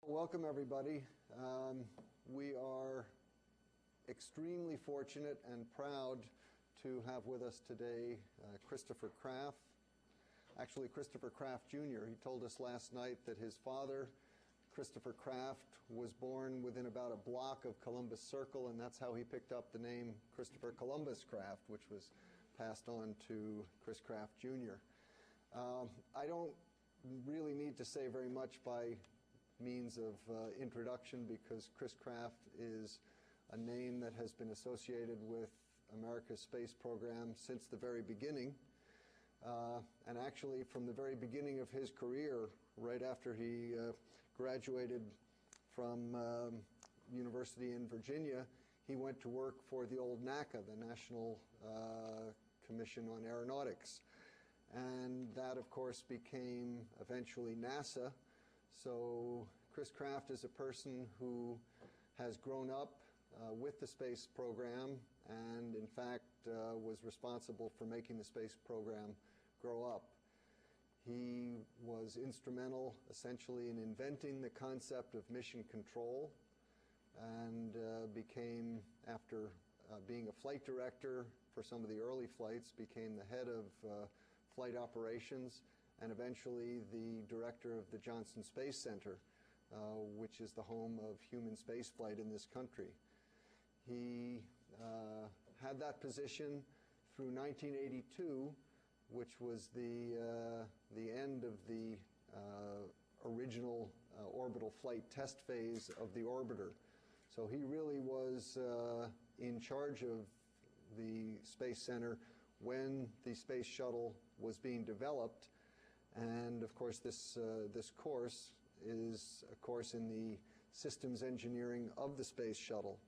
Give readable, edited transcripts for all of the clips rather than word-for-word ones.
Welcome, everybody. We are extremely fortunate and proud to have with us today Christopher Kraft. Actually, Christopher Kraft Jr. He told us last night that his father, Christopher Kraft, was born within about a block of Columbus Circle, and that's how he picked up the name Christopher Columbus Kraft, which was passed on to Chris Kraft Jr. I don't really need to say very much by means of introduction, because Chris Kraft is a name that has been associated with America's space program since the very beginning. And actually, from the very beginning of his career, right after he graduated from University in Virginia, he went to work for the old NACA, the National Commission on Aeronautics. And that, of course, became eventually NASA. So Chris Kraft is a person who has grown up with the space program and, in fact, was responsible for making the space program grow up. He was instrumental, essentially, in inventing the concept of mission control, and became, after being a flight director for some of the early flights, became the head of flight operations, and eventually the director of the Johnson Space Center, which is the home of human spaceflight in this country. He had that position through 1982, which was the end of the original orbital flight test phase of the orbiter. So he really was in charge of the Space Center when the Space Shuttle was being developed. And of course, this course is a course in the systems engineering of the Space Shuttle.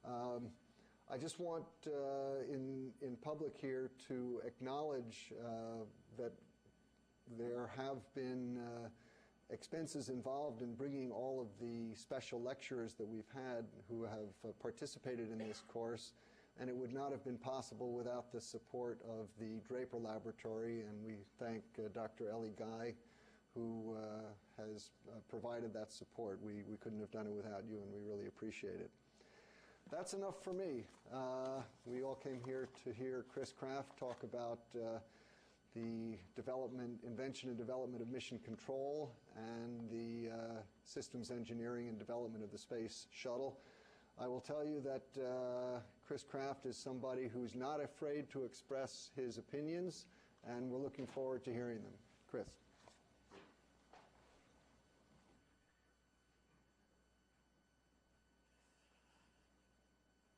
I just want in public here to acknowledge that there have been expenses involved in bringing all of the special lecturers that we've had who have participated in this course, and it would not have been possible without the support of the Draper Laboratory, and we thank Dr. Ellie Guy, who has provided that support. We couldn't have done it without you, and we really appreciate it. That's enough for me. We all came here to hear Chris Kraft talk about the invention and development of mission control and the systems engineering and development of the Space Shuttle. I will tell you that Chris Kraft is somebody who's not afraid to express his opinions, and we're looking forward to hearing them. Chris.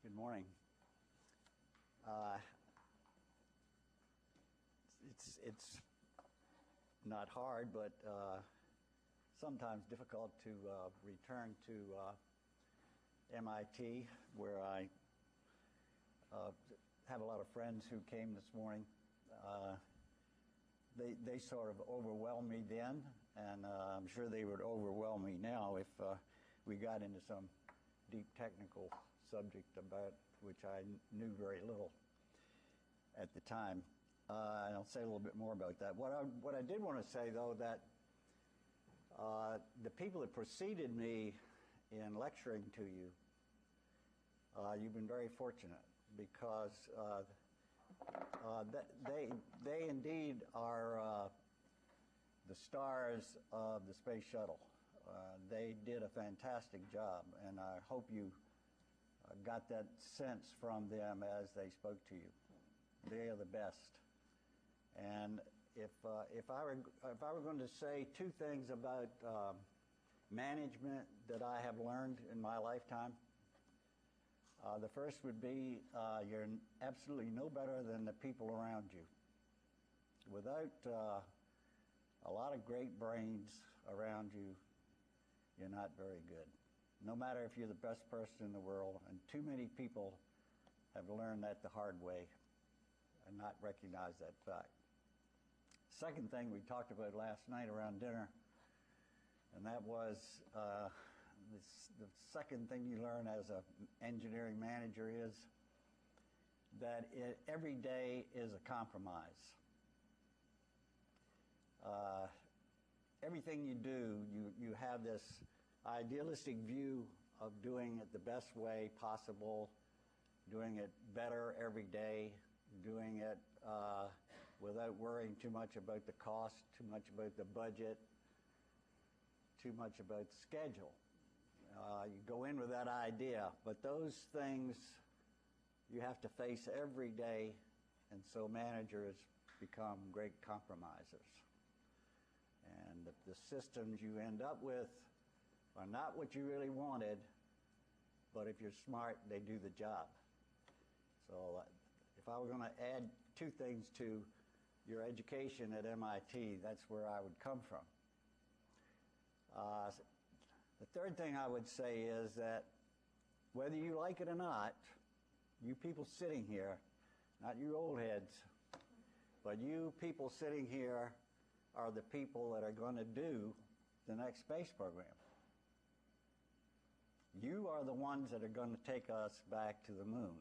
Good morning. It's not hard, but sometimes difficult to return to MIT, where I have a lot of friends who came this morning. They sort of overwhelmed me then, and I'm sure they would overwhelm me now if we got into some deep technical subject about which I knew very little at the time. And I'll say a little bit more about that. What I did want to say, though, that the people that preceded me in lecturing to you, you've been very fortunate, because they indeed are the stars of the Space Shuttle. They did a fantastic job, and I hope you got that sense from them as they spoke to you. They are the best. And if I were going to say two things about management that I have learned in my lifetime, the first would be you're absolutely no better than the people around you. Without a lot of great brains around you, you're not very good. No matter if you're the best person in the world, and too many people have learned that the hard way and not recognize that fact. Second thing we talked about last night around dinner, and that was the second thing you learn as an engineering manager is that every day is a compromise. Everything you do, you have this idealistic view of doing it the best way possible, doing it better every day, doing it without worrying too much about the cost, too much about the budget, too much about the schedule. You go in with that idea, but those things you have to face every day, and so managers become great compromisers. And the systems you end up with are not what you really wanted, but if you're smart, they do the job. So if I were going to add two things to your education at MIT, that's where I would come from. The third thing I would say is that whether you like it or not, you people sitting here, not you old heads, but you people sitting here are the people that are going to do the next space program. You are the ones that are going to take us back to the moon,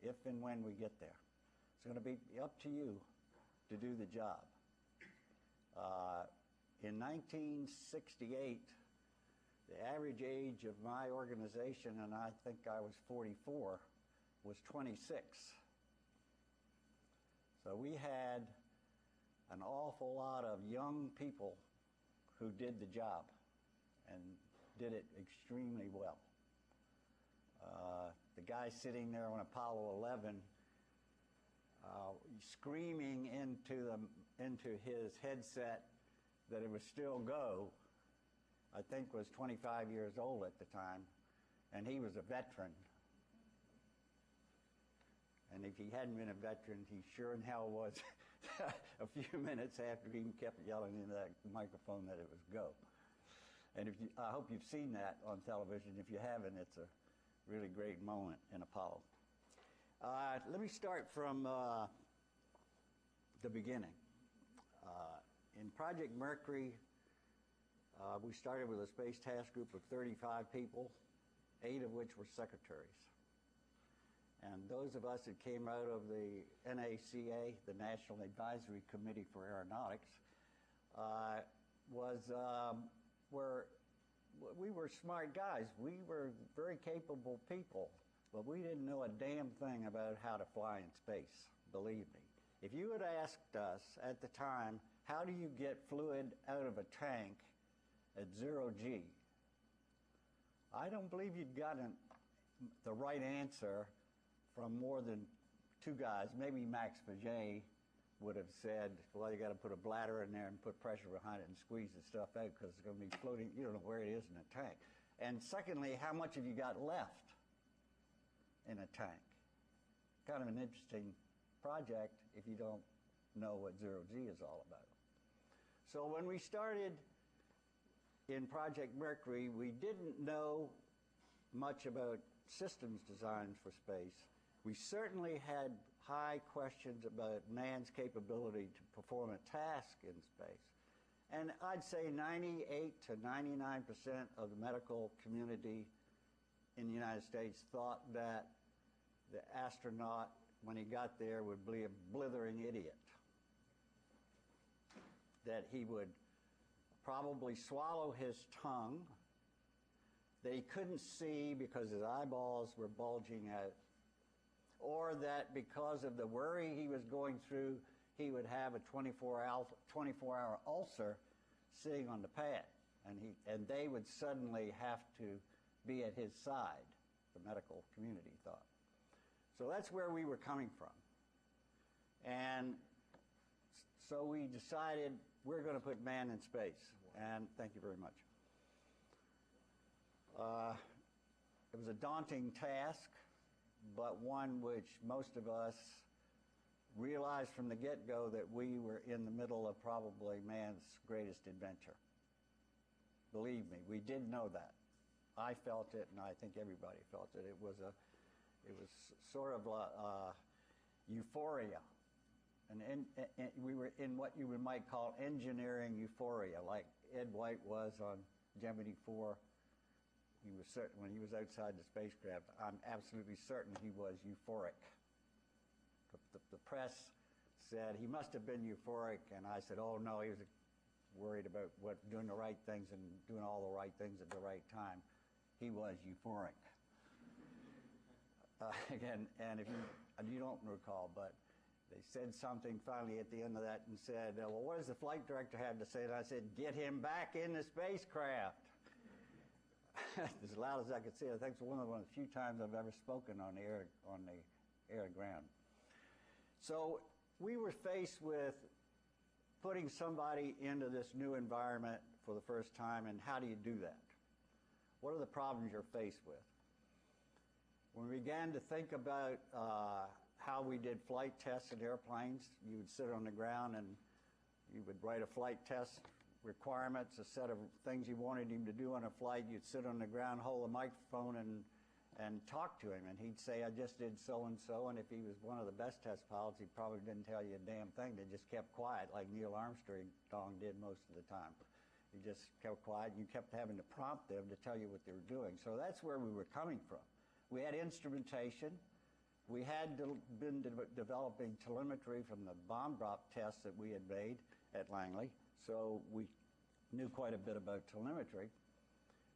if and when we get there. It's going to be up to you to do the job. In 1968, the average age of my organization, and I think I was 44, was 26. So we had an awful lot of young people who did the job and did it extremely well. The guy sitting there on Apollo 11 screaming into his headset that it would still go, I think was 25 years old at the time, and he was a veteran. And if he hadn't been a veteran, he sure in hell was a few minutes after he kept yelling into that microphone that it was go. And I hope you've seen that on television. If you haven't, it's a really great moment in Apollo. Let me start from the beginning. In Project Mercury, we started with a space task group of 35 people, 8 of which were secretaries. And those of us that came out of the NACA, the National Advisory Committee for Aeronautics, we were smart guys. We were very capable people, but we didn't know a damn thing about how to fly in space, believe me. If you had asked us at the time, how do you get fluid out of a tank at 0 G? I don't believe you'd gotten the right answer from more than 2 guys. Maybe Max Faget would have said, well, you got to put a bladder in there and put pressure behind it and squeeze the stuff out because it's going to be floating. You don't know where it is in a tank. And secondly, how much have you got left in a tank? Kind of an interesting project if you don't know what 0 G is all about. So when we started in Project Mercury, we didn't know much about systems designs for space. We certainly had high questions about man's capability to perform a task in space. And I'd say 98 to 99% of the medical community in the United States thought that the astronaut, when he got there, would be a blithering idiot. That he would probably swallow his tongue, that he couldn't see because his eyeballs were bulging out, or that because of the worry he was going through, he would have a 24-hour ulcer sitting on the pad, and they would suddenly have to be at his side, the medical community thought. So that's where we were coming from. And so we decided we're going to put man in space. And thank you very much. It was a daunting task, but one which most of us realized from the get-go that we were in the middle of probably man's greatest adventure. Believe me, we did know that. I felt it, and I think everybody felt it. It was sort of euphoria. And we were in what you might call engineering euphoria, like Ed White was on Gemini 4. He was certain when he was outside the spacecraft. I'm absolutely certain he was euphoric. The press said he must have been euphoric, and I said, oh no, he was worried about doing the right things and doing all the right things at the right time. He was euphoric. Again, and if you don't recall, but they said something finally at the end of that and said, well, what does the flight director have to say? And I said, get him back in the spacecraft. As loud as I could say. I think it's one of the few times I've ever spoken on the air to ground. So we were faced with putting somebody into this new environment for the first time, and how do you do that? What are the problems you're faced with? When we began to think about how we did flight tests in airplanes, you would sit on the ground and you would write a flight test requirements, a set of things you wanted him to do on a flight. You'd sit on the ground, hold a microphone, and talk to him, and he'd say, I just did so-and-so, and if he was one of the best test pilots, he probably didn't tell you a damn thing. They just kept quiet, like Neil Armstrong did most of the time. He just kept quiet, and you kept having to prompt them to tell you what they were doing. So that's where we were coming from. We had instrumentation. We had been developing telemetry from the bomb drop tests that we had made at Langley, so we knew quite a bit about telemetry.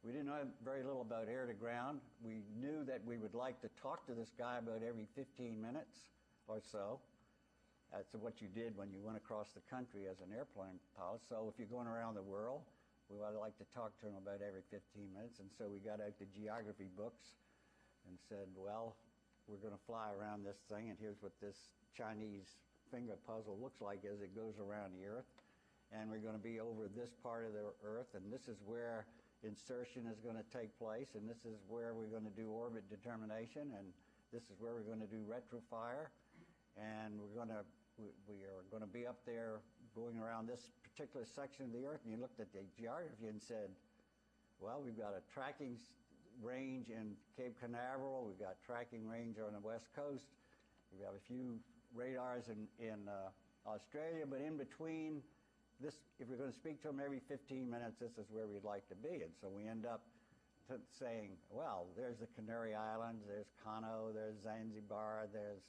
We didn't know very little about air-to-ground. We knew that we would like to talk to this guy about every 15 minutes or so. That's what you did when you went across the country as an airplane pilot. So if you're going around the world, we would like to talk to him about every 15 minutes. And so we got out the geography books and said, well, we're going to fly around this thing, and here's what this Chinese finger puzzle looks like as it goes around the Earth. And we're going to be over this part of the Earth, and this is where insertion is going to take place, and this is where we're going to do orbit determination, and this is where we're going to do retrofire, and we are going to be up there going around this particular section of the Earth. And you looked at the geography and said, well, we've got a tracking range in Cape Canaveral, we've got tracking range on the West Coast, we have a few radars in Australia, but in between this, if we're going to speak to them every 15 minutes, this is where we'd like to be. And so we end up saying, well, there's the Canary Islands, there's Kano, there's Zanzibar, there's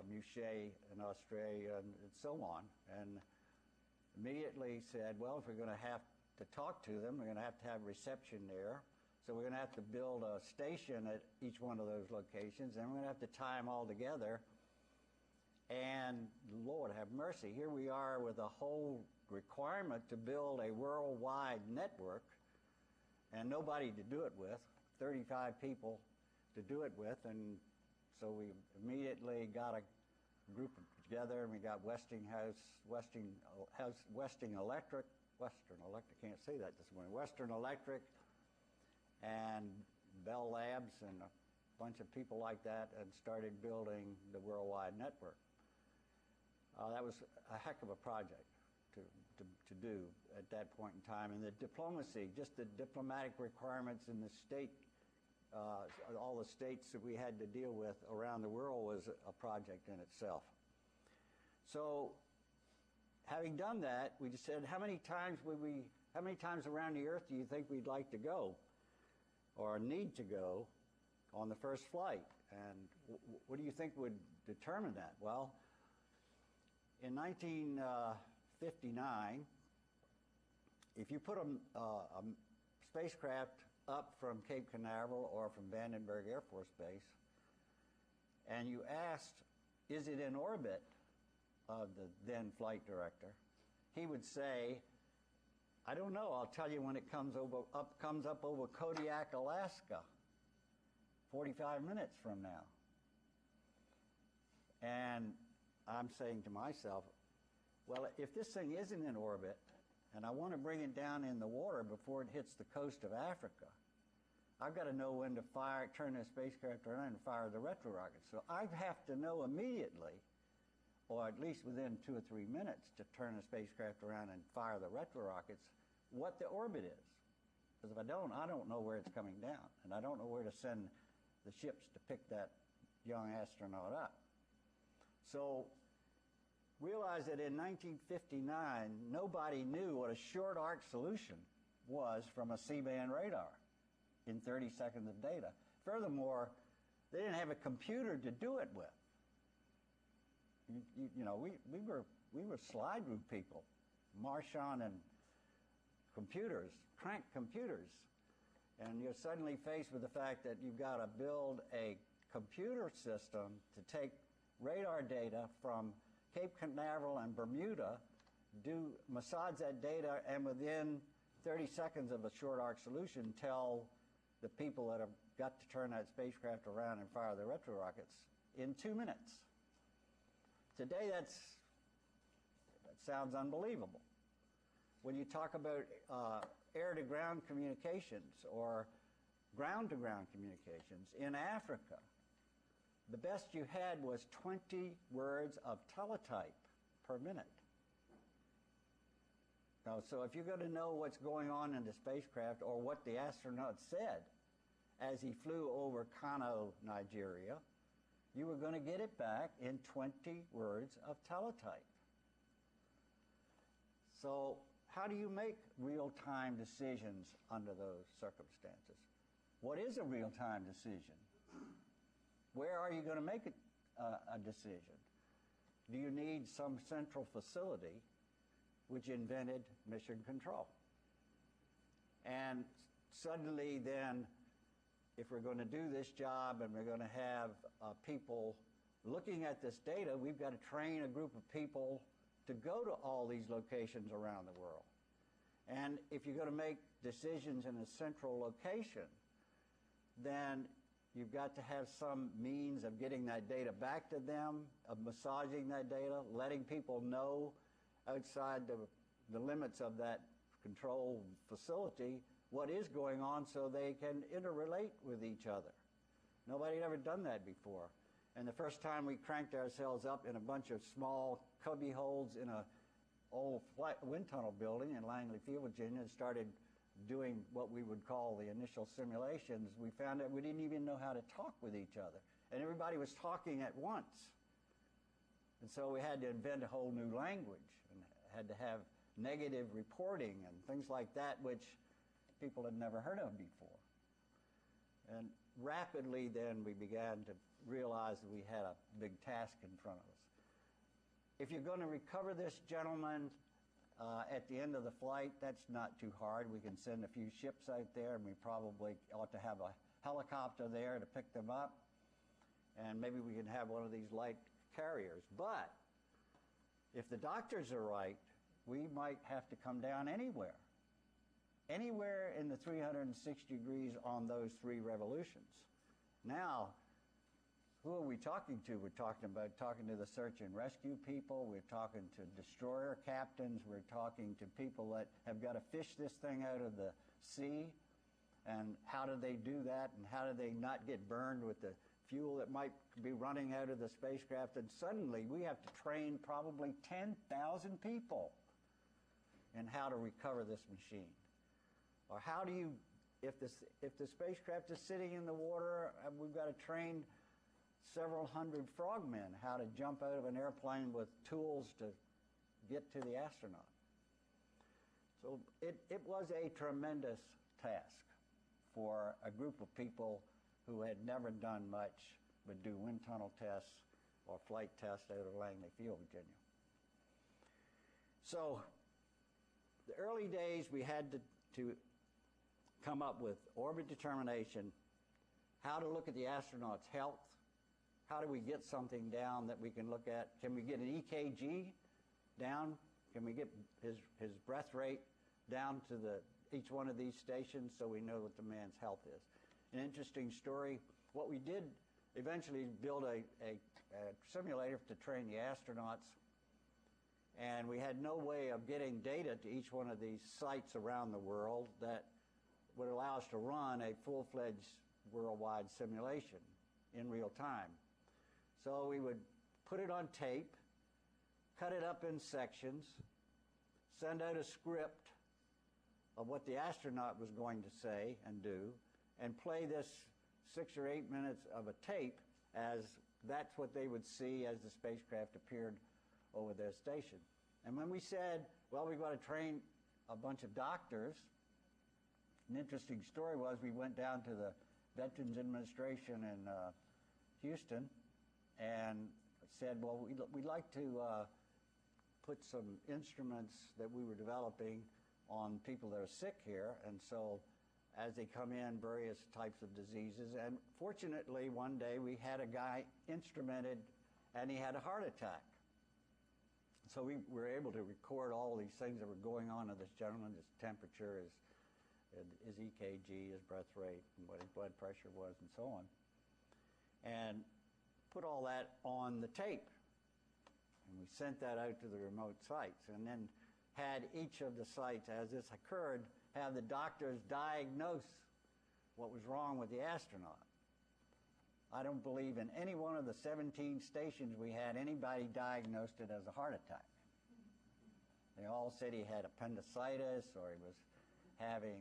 Mushey in Australia, and so on. And immediately said, well, if we're going to have to talk to them, we're going to have reception there. So we're going to have to build a station at each one of those locations, and we're going to have to tie them all together. And Lord have mercy, here we are with a whole requirement to build a worldwide network and nobody to do it with, 35 people to do it with. And so we immediately got a group together, and we got Westing Electric, can't say that this morning, Western Electric and Bell Labs and a bunch of people like that, and started building the worldwide network. That was a heck of a project to do at that point in time. And the diplomacy, just the diplomatic requirements in the state, all the states that we had to deal with around the world was a project in itself. So having done that, we just said, how many times around the Earth do you think we'd like to go or need to go on the first flight? And what do you think would determine that? Well, in 1959, if you put a spacecraft up from Cape Canaveral or from Vandenberg Air Force Base, and you asked, is it in orbit of the then flight director, he would say, I don't know, I'll tell you when it comes up over Kodiak, Alaska, 45 minutes from now. And I'm saying to myself, well, if this thing isn't in orbit, and I want to bring it down in the water before it hits the coast of Africa, I've got to know when to turn the spacecraft around and fire the retro rockets. So I have to know immediately, or at least within 2 or 3 minutes, to turn the spacecraft around and fire the retro rockets, what the orbit is. Because if I don't know where it's coming down, and I don't know where to send the ships to pick that young astronaut up. So realize that in 1959, nobody knew what a short arc solution was from a C-band radar in 30 seconds of data. Furthermore, they didn't have a computer to do it with. You know, we were slide rule people. Marchand and computers, crank computers. And you're suddenly faced with the fact that you've got to build a computer system to take radar data from Cape Canaveral and Bermuda, massage that data, and within 30 seconds of a short arc solution, tell the people that have got to turn that spacecraft around and fire the retro rockets in 2 minutes. Today, that sounds unbelievable. When you talk about air-to-ground communications or ground-to-ground communications in Africa, the best you had was 20 words of teletype per minute. Now, so if you're going to know what's going on in the spacecraft or what the astronaut said as he flew over Kano, Nigeria, you were going to get it back in 20 words of teletype. So how do you make real-time decisions under those circumstances? What is a real-time decision? Where are you going to make a decision? Do you need some central facility which invented mission control? And suddenly then, if we're going to do this job and we're going to have people looking at this data, we've got to train a group of people to go to all these locations around the world. And if you're going to make decisions in a central location, then you've got to have some means of getting that data back to them, of massaging that data, letting people know outside the limits of that control facility what is going on so they can interrelate with each other. Nobody had ever done that before. And the first time we cranked ourselves up in a bunch of small cubby holes in a old wind tunnel building in Langley Field, Virginia, and started doing what we would call the initial simulations, we found that we didn't even know how to talk with each other. And everybody was talking at once. And so we had to invent a whole new language and had to have negative reporting and things like that, which people had never heard of before. And rapidly then we began to realize that we had a big task in front of us. If you're going to recover this gentleman at the end of the flight, that's not too hard. We can send a few ships out there, and we probably ought to have a helicopter there to pick them up, and maybe we can have one of these light carriers. But if the doctors are right, we might have to come down anywhere in the 360 degrees on those 3 revolutions. Now, who are we talking to? We're talking to the search and rescue people. We're talking to destroyer captains. We're talking to people that have got to fish this thing out of the sea. And how do they do that? And how do they not get burned with the fuel that might be running out of the spacecraft? And suddenly we have to train probably 10,000 people in how to recover this machine. Or how do you, if the spacecraft is sitting in the water, we've got to train several hundred frogmen how to jump out of an airplane with tools to get to the astronaut. So it was a tremendous task for a group of people who had never done much but do wind tunnel tests or flight tests out of Langley Field, Virginia. So the early days we had to come up with orbit determination, how to look at the astronaut's health. How do we get something down that we can look at? Can we get an EKG down? Can we get his breath rate down to each one of these stations so we know what the man's health is? An interesting story. What we did eventually build a simulator to train the astronauts, and we had no way of getting data to each one of these sites around the world that would allow us to run a full-fledged worldwide simulation in real time. So we would put it on tape, cut it up in sections, send out a script of what the astronaut was going to say and do, and play this 6 or 8 minutes of a tape as that's what they would see as the spacecraft appeared over their station. And when we said, well, we've got to train a bunch of doctors, an interesting story was we went down to the Veterans Administration in Houston and said, well, we'd like to put some instruments that we were developing on people that are sick here. And so as they come in, various types of diseases. And fortunately, one day we had a guy instrumented, and he had a heart attack. So we were able to record all these things that were going on in this gentleman, his temperature, his EKG, his breath rate, and what his blood pressure was, and so on. And put all that on the tape. And we sent that out to the remote sites, and then had each of the sites, as this occurred, have the doctors diagnose what was wrong with the astronaut. I don't believe in any one of the 17 stations we had anybody diagnosed it as a heart attack. They all said he had appendicitis, or he was having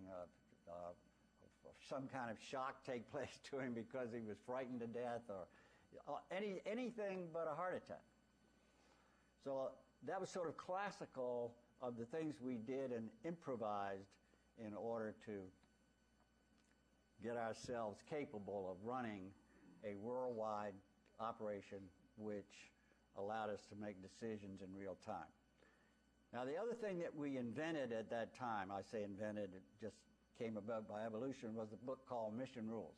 some kind of shock take place to him because he was frightened to death, or anything but a heart attack. So that was sort of classical of the things we did and improvised in order to get ourselves capable of running a worldwide operation which allowed us to make decisions in real time. Now, the other thing that we invented at that time, I say invented, it just came about by evolution, was a book called Mission Rules.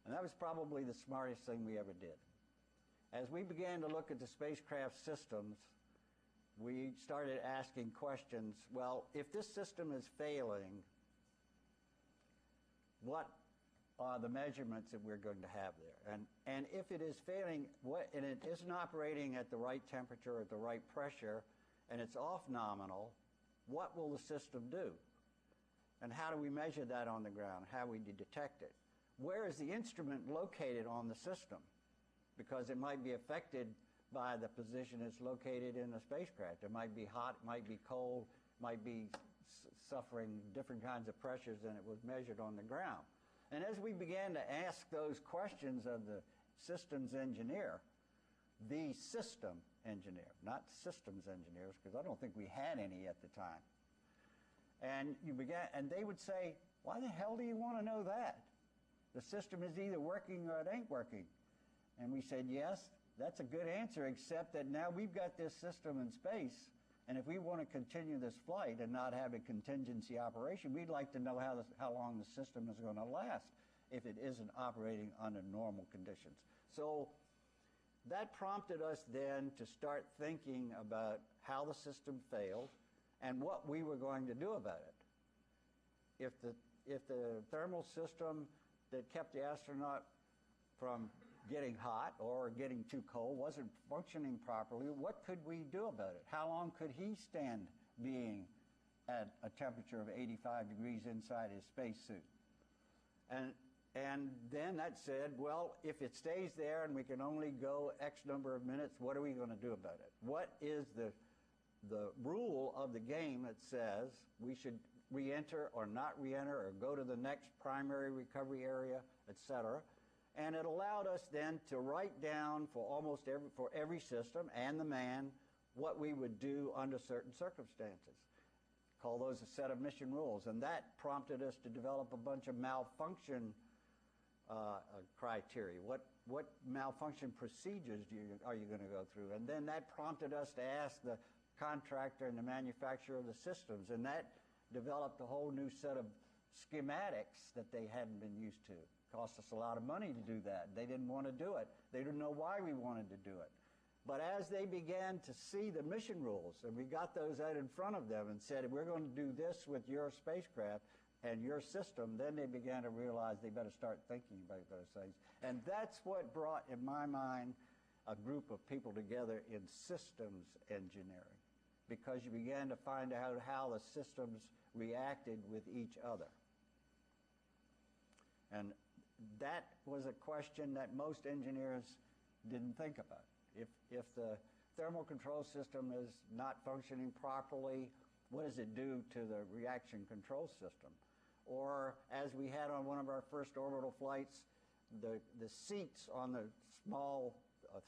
And that was probably the smartest thing we ever did. As we began to look at the spacecraft systems, we started asking questions. Well, if this system is failing, what are the measurements that we're going to have there? And if it is failing, and it isn't operating at the right temperature, at the right pressure, and it's off nominal, what will the system do? And how do we measure that on the ground? How do we detect it? Where is the instrument located on the system? Because it might be affected by the position it's located in the spacecraft. It might be hot, it might be cold, might be suffering different kinds of pressures than it was measured on the ground. And as we began to ask those questions of the systems engineer, the system engineer, not systems engineers, because I don't think we had any at the time. And they would say, why the hell do you want to know that? The system is either working or it ain't working. And we said, yes, that's a good answer, except that now we've got this system in space, and if we want to continue this flight and not have a contingency operation, we'd like to know how long the system is going to last if it isn't operating under normal conditions. So that prompted us then to start thinking about how the system failed and what we were going to do about it. If the thermal system that kept the astronaut from getting hot or getting too cold wasn't functioning properly, what could we do about it? How long could he stand being at a temperature of 85 degrees inside his spacesuit? And then that said, well, if it stays there and we can only go X number of minutes, what are we going to do about it? What is the rule of the game that says we should re-enter or not re-enter or go to the next primary recovery area, etc.? And it allowed us then to write down for every system and the man what we would do under certain circumstances. Call those a set of mission rules. And that prompted us to develop a bunch of malfunction criteria. What malfunction procedures are you going to go through? And then that prompted us to ask the contractor and the manufacturer of the systems. And that developed a whole new set of schematics that they hadn't been used to. Cost us a lot of money to do that. They didn't want to do it. They didn't know why we wanted to do it. But as they began to see the mission rules, and we got those out in front of them and said, we're going to do this with your spacecraft and your system, then they began to realize they better start thinking about those things. And that's what brought, in my mind, a group of people together in systems engineering, because you began to find out how the systems reacted with each other. And that was a question that most engineers didn't think about. If the thermal control system is not functioning properly, what does it do to the reaction control system? Or, as we had on one of our first orbital flights, the seats on the small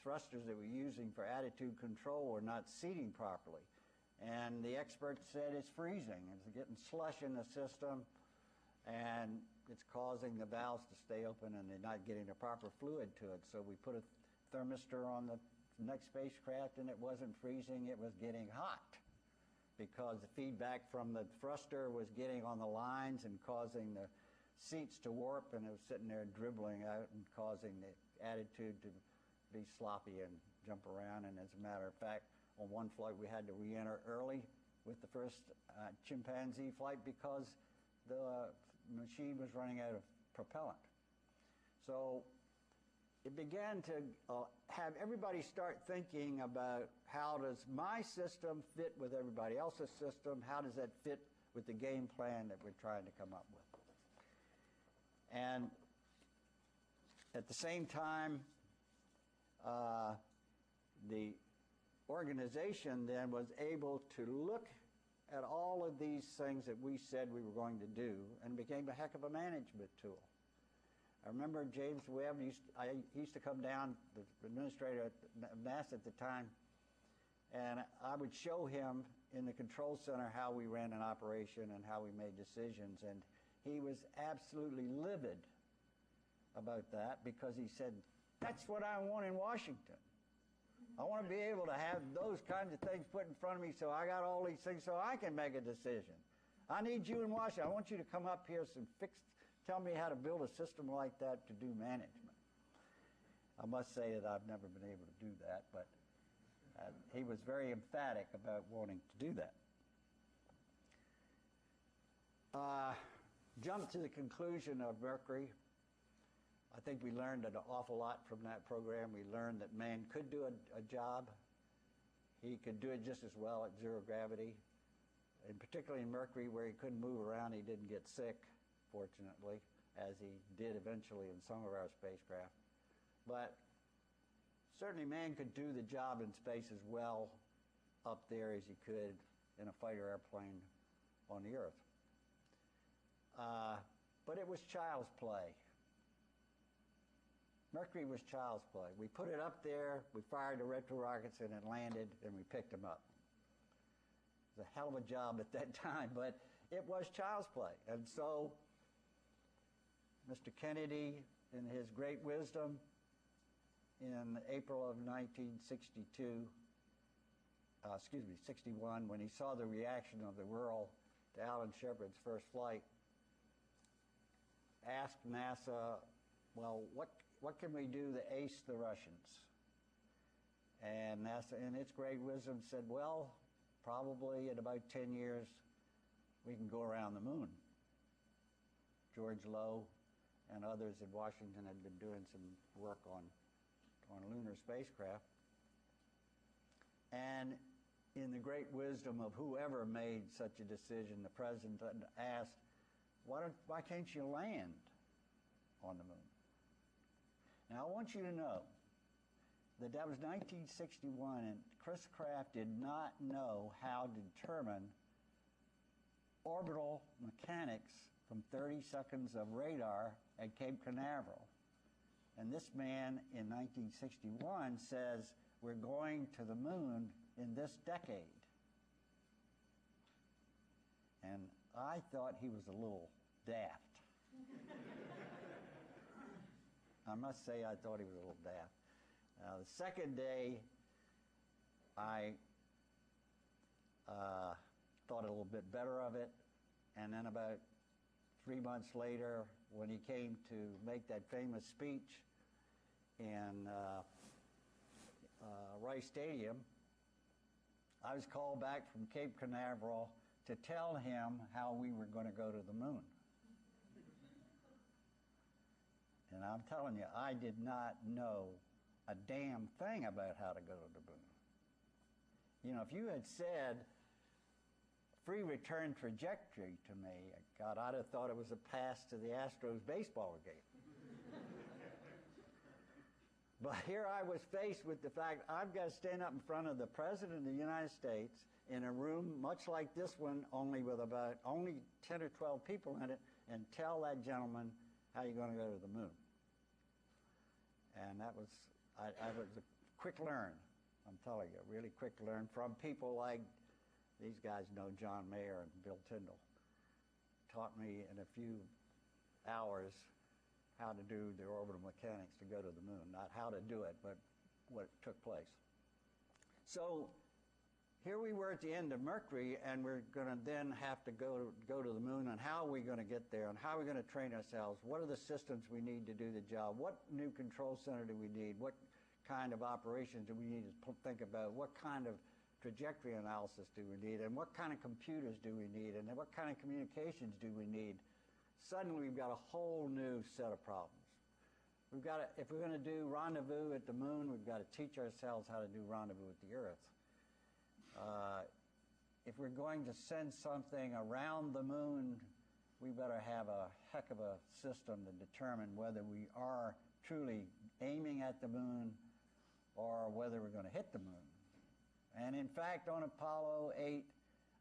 thrusters that we're using for attitude control were not seating properly. And the experts said it's freezing. It's getting slush in the system, and it's causing the valves to stay open, and they're not getting the proper fluid to it. So we put a thermistor on the next spacecraft, and it wasn't freezing, it was getting hot, because the feedback from the thruster was getting on the lines and causing the seats to warp, and it was sitting there dribbling out and causing the attitude to be sloppy and jump around. And as a matter of fact, on one flight we had to re-enter early with the first chimpanzee flight because the machine was running out of propellant. So it began to have everybody start thinking about, how does my system fit with everybody else's system? How does that fit with the game plan that we're trying to come up with? And at the same time, the organization then was able to look at all of these things that we said we were going to do, and became a heck of a management tool. I remember James Webb, he used to come down, the administrator of NASA at the time, and I would show him in the control center how we ran an operation and how we made decisions, and he was absolutely livid about that, because he said, that's what I want in Washington. I want to be able to have those kinds of things put in front of me, so I got all these things so I can make a decision. I need you in Washington. I want you to come up here and tell me how to build a system like that to do management. I must say that I've never been able to do that, but he was very emphatic about wanting to do that. Jump to the conclusion of Mercury. I think we learned an awful lot from that program. We learned that man could do a job. He could do it just as well at zero gravity. And particularly in Mercury, where he couldn't move around, he didn't get sick, fortunately, as he did eventually in some of our spacecraft. But certainly man could do the job in space as well up there as he could in a fighter airplane on the Earth. But it was child's play. Mercury was child's play. We put it up there, we fired the retro rockets, and it landed, and we picked them up. It was a hell of a job at that time, but it was child's play. And so Mr. Kennedy, in his great wisdom, in April of 61, when he saw the reaction of the world to Alan Shepard's first flight, asked NASA, well, what can we do to ace the Russians? And NASA, in its great wisdom, said, well, probably in about 10 years, we can go around the moon. George Low and others in Washington had been doing some work on lunar spacecraft. And in the great wisdom of whoever made such a decision, the president asked, why can't you land on the moon? Now, I want you to know that was 1961, and Chris Kraft did not know how to determine orbital mechanics from 30 seconds of radar at Cape Canaveral. And this man in 1961 says, we're going to the moon in this decade. And I thought he was a little daft. I must say I thought he was a little daft. The second day, I thought a little bit better of it, and then about 3 months later, when he came to make that famous speech in Rice Stadium, I was called back from Cape Canaveral to tell him how we were going to go to the moon. And I'm telling you, I did not know a damn thing about how to go to the moon. You know, if you had said free return trajectory to me, God, I'd have thought it was a pass to the Astros baseball game. But here I was faced with the fact I've got to stand up in front of the President of the United States in a room much like this one, only with about 10 or 12 people in it, and tell that gentleman how you're going to go to the moon. And that was, I was a quick learn, I'm telling you, really quick learn from people like, these guys know John Mayer and Bill Tyndall. Taught me in a few hours how to do the orbital mechanics to go to the moon. Not how to do it, but what took place. So here we were at the end of Mercury, and we're going to then have to go to the moon, and how are we going to get there, and how are we going to train ourselves? What are the systems we need to do the job? What new control center do we need? What kind of operations do we need to think about? What kind of trajectory analysis do we need? And what kind of computers do we need? And what kind of communications do we need? Suddenly, we've got a whole new set of problems. We've got to, if we're going to do rendezvous at the moon, we've got to teach ourselves how to do rendezvous at the Earth. If we're going to send something around the moon, we better have a heck of a system to determine whether we are truly aiming at the moon or whether we're going to hit the moon. And in fact, on Apollo 8,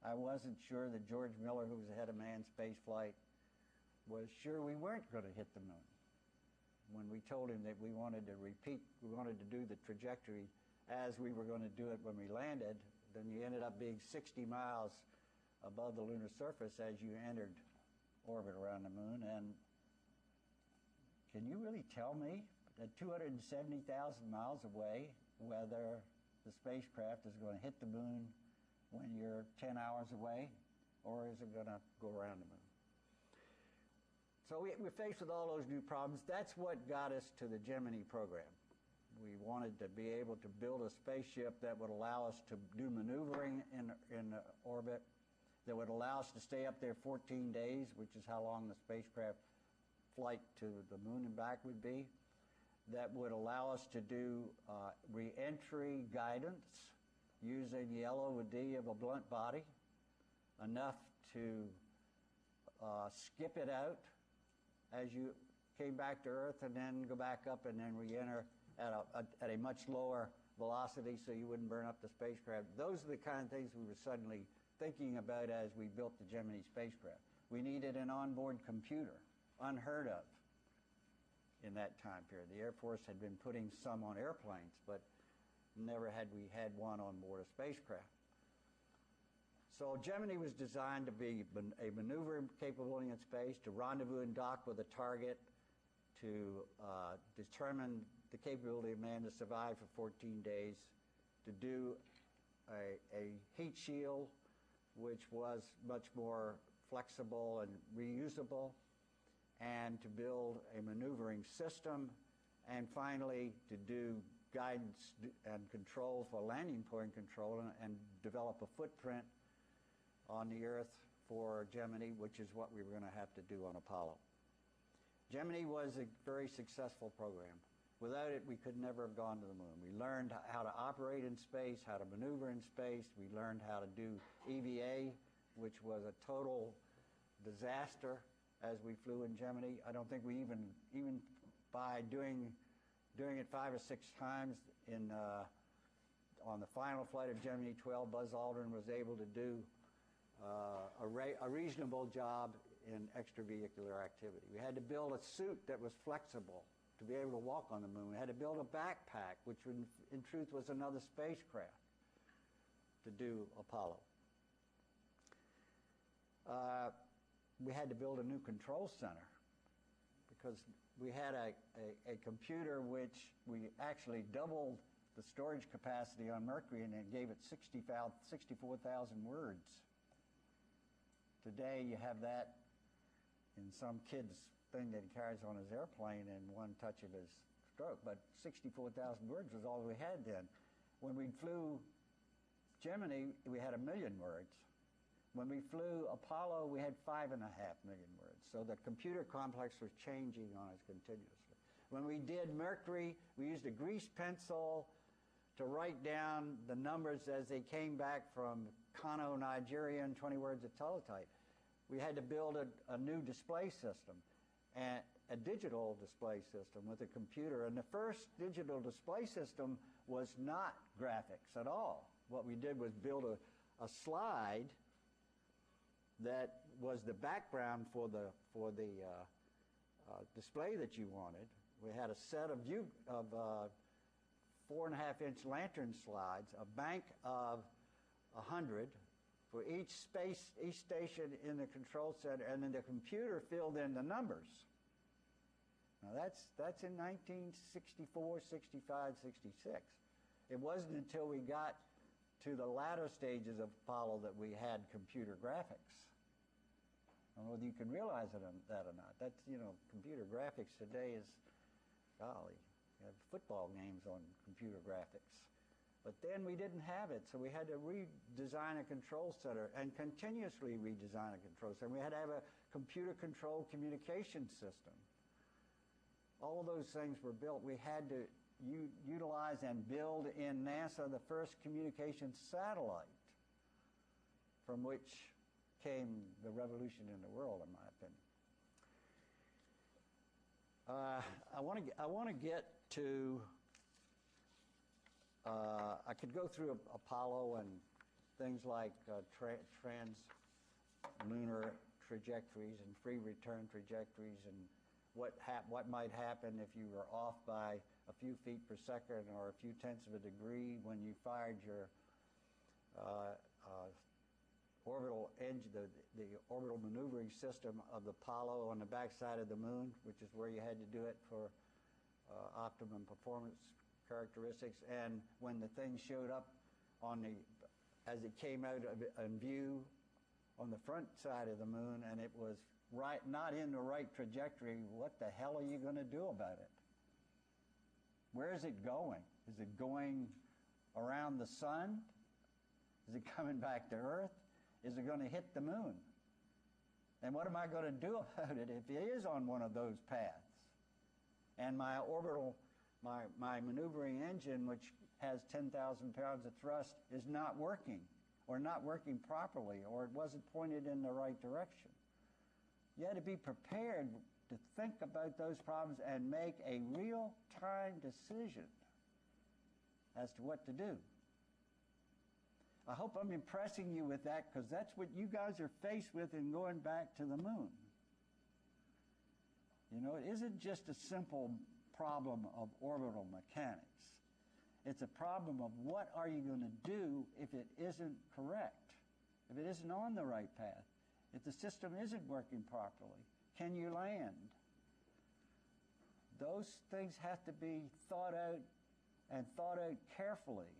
I wasn't sure that George Miller, who was the head of manned space flight, was sure we weren't going to hit the moon. When we told him that we wanted to do the trajectory as we were going to do it when we landed, then you ended up being 60 miles above the lunar surface as you entered orbit around the moon. And can you really tell me at 270,000 miles away whether the spacecraft is going to hit the moon when you're 10 hours away, or is it going to go around the moon? So we're faced with all those new problems. That's what got us to the Gemini program. We wanted to be able to build a spaceship that would allow us to do maneuvering in orbit, that would allow us to stay up there 14 days, which is how long the spacecraft flight to the moon and back would be, that would allow us to do re-entry guidance using the LOD of a blunt body, enough to skip it out as you came back to Earth and then go back up and then re-enter at a much lower velocity so you wouldn't burn up the spacecraft. Those are the kind of things we were suddenly thinking about as we built the Gemini spacecraft. We needed an onboard computer, unheard of in that time period. The Air Force had been putting some on airplanes, but never had we had one on board a spacecraft. So Gemini was designed to be a maneuvering capability in space, to rendezvous and dock with a target, to determine the capability of man to survive for 14 days, to do a heat shield, which was much more flexible and reusable, and to build a maneuvering system, and finally to do guidance and control for landing point control and develop a footprint on the Earth for Gemini, which is what we were going to have to do on Apollo. Gemini was a very successful program. Without it, we could never have gone to the moon. We learned how to operate in space, how to maneuver in space. We learned how to do EVA, which was a total disaster as we flew in Gemini. I don't think we even by doing it 5 or 6 times on the final flight of Gemini 12, Buzz Aldrin was able to do a reasonable job in extravehicular activity. We had to build a suit that was flexible to be able to walk on the moon. We had to build a backpack, which in truth was another spacecraft, to do Apollo. We had to build a new control center because we had a computer which we actually doubled the storage capacity on Mercury, and it gave it 64,000 words. Today you have that in some kid's thing that he carries on his airplane in one touch of his stroke, but 64,000 words was all we had then. When we flew Gemini, we had 1 million words. When we flew Apollo, we had 5.5 million words. So the computer complex was changing on us continuously. When we did Mercury, we used a grease pencil to write down the numbers as they came back from Kano, Nigeria, in 20 words of teletype. We had to build a new display system, and a digital display system with a computer. And the first digital display system was not graphics at all. What we did was build a slide that was the background for the display that you wanted. We had a set of 4.5-inch lantern slides, a bank of 100 for each station in the control center, and then the computer filled in the numbers. Now that's in 1964, 65, 66. It wasn't until we got to the latter stages of Apollo that we had computer graphics. I don't know whether you can realize that or not. That's, computer graphics today is, golly, you have football games on computer graphics. But then we didn't have it, so we had to redesign a control center and continuously redesign a control center. We had to have a computer-controlled communication system. All of those things were built. We had to utilize and build in NASA the first communications satellite, from which came the revolution in the world, in my opinion. I want to get to. I could go through Apollo and things like trans-lunar trajectories and free return trajectories and what might happen if you were off by a few feet per second or a few tenths of a degree when you fired your orbital engine, the orbital maneuvering system of the Apollo on the backside of the moon, which is where you had to do it for optimum performance characteristics. And when the thing showed up as it came out in view on the front side of the moon and it was not in the right trajectory, what the hell are you going to do about it? Where is it going? Is it going around the sun? Is it coming back to Earth? Is it going to hit the moon? And what am I going to do about it if it is on one of those paths? And my maneuvering engine, which has 10,000 pounds of thrust, is not working, or not working properly, or it wasn't pointed in the right direction. You had to be prepared to think about those problems and make a real-time decision as to what to do. I hope I'm impressing you with that, because that's what you guys are faced with in going back to the moon. It isn't just a simple problem of orbital mechanics. It's a problem of what are you going to do if it isn't correct, if it isn't on the right path, if the system isn't working properly. Can you land? Those things have to be thought out, and thought out carefully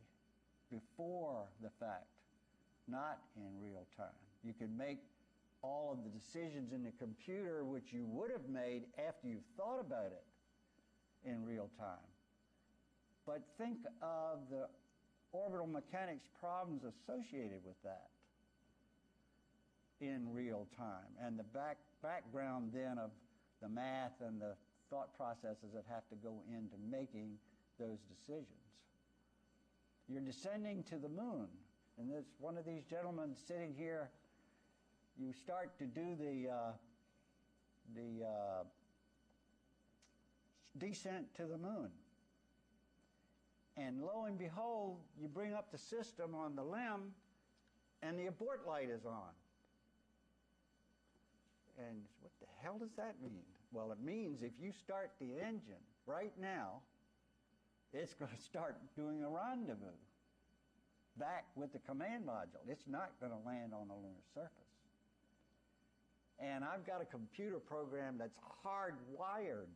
before the fact, not in real time. You can make all of the decisions in the computer which you would have made after you've thought about it in real time. But think of the orbital mechanics problems associated with that in real time, and the background then of the math and the thought processes that have to go into making those decisions. You're descending to the moon, and there's one of these gentlemen sitting here. You start to do the descent to the moon, and lo and behold, you bring up the system on the LEM, and the abort light is on. And what the hell does that mean? Well, it means if you start the engine right now, it's going to start doing a rendezvous back with the command module. It's not going to land on the lunar surface. And I've got a computer program that's hardwired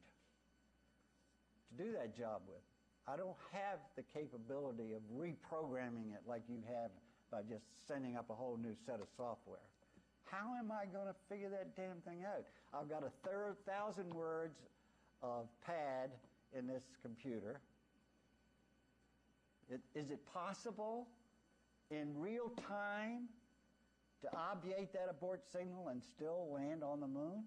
to do that job with. I don't have the capability of reprogramming it like you have by just sending up a whole new set of software. How am I going to figure that damn thing out? I've got 1,000 words of pad in this computer. Is it possible in real time to obviate that abort signal and still land on the moon?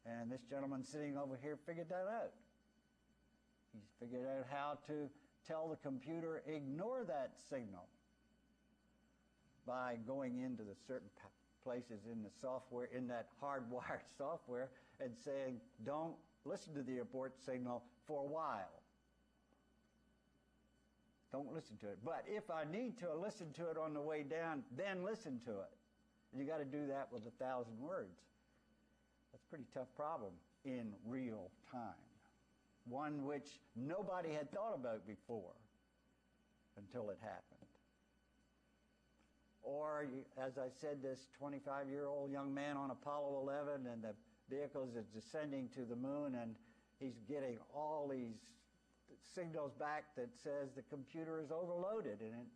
And this gentleman sitting over here figured that out. He's figured out how to tell the computer, ignore that signal, by going into the certain places in the software, in that hardwired software, and saying, don't listen to the abort signal for a while. Don't listen to it. But if I need to listen to it on the way down, then listen to it. And you got to do that with 1,000 words. That's a pretty tough problem in real time. One which nobody had thought about before until it happened. Or, as I said, this 25-year-old young man on Apollo 11, and the vehicle is descending to the moon, and he's getting all these signals back that says the computer is overloaded and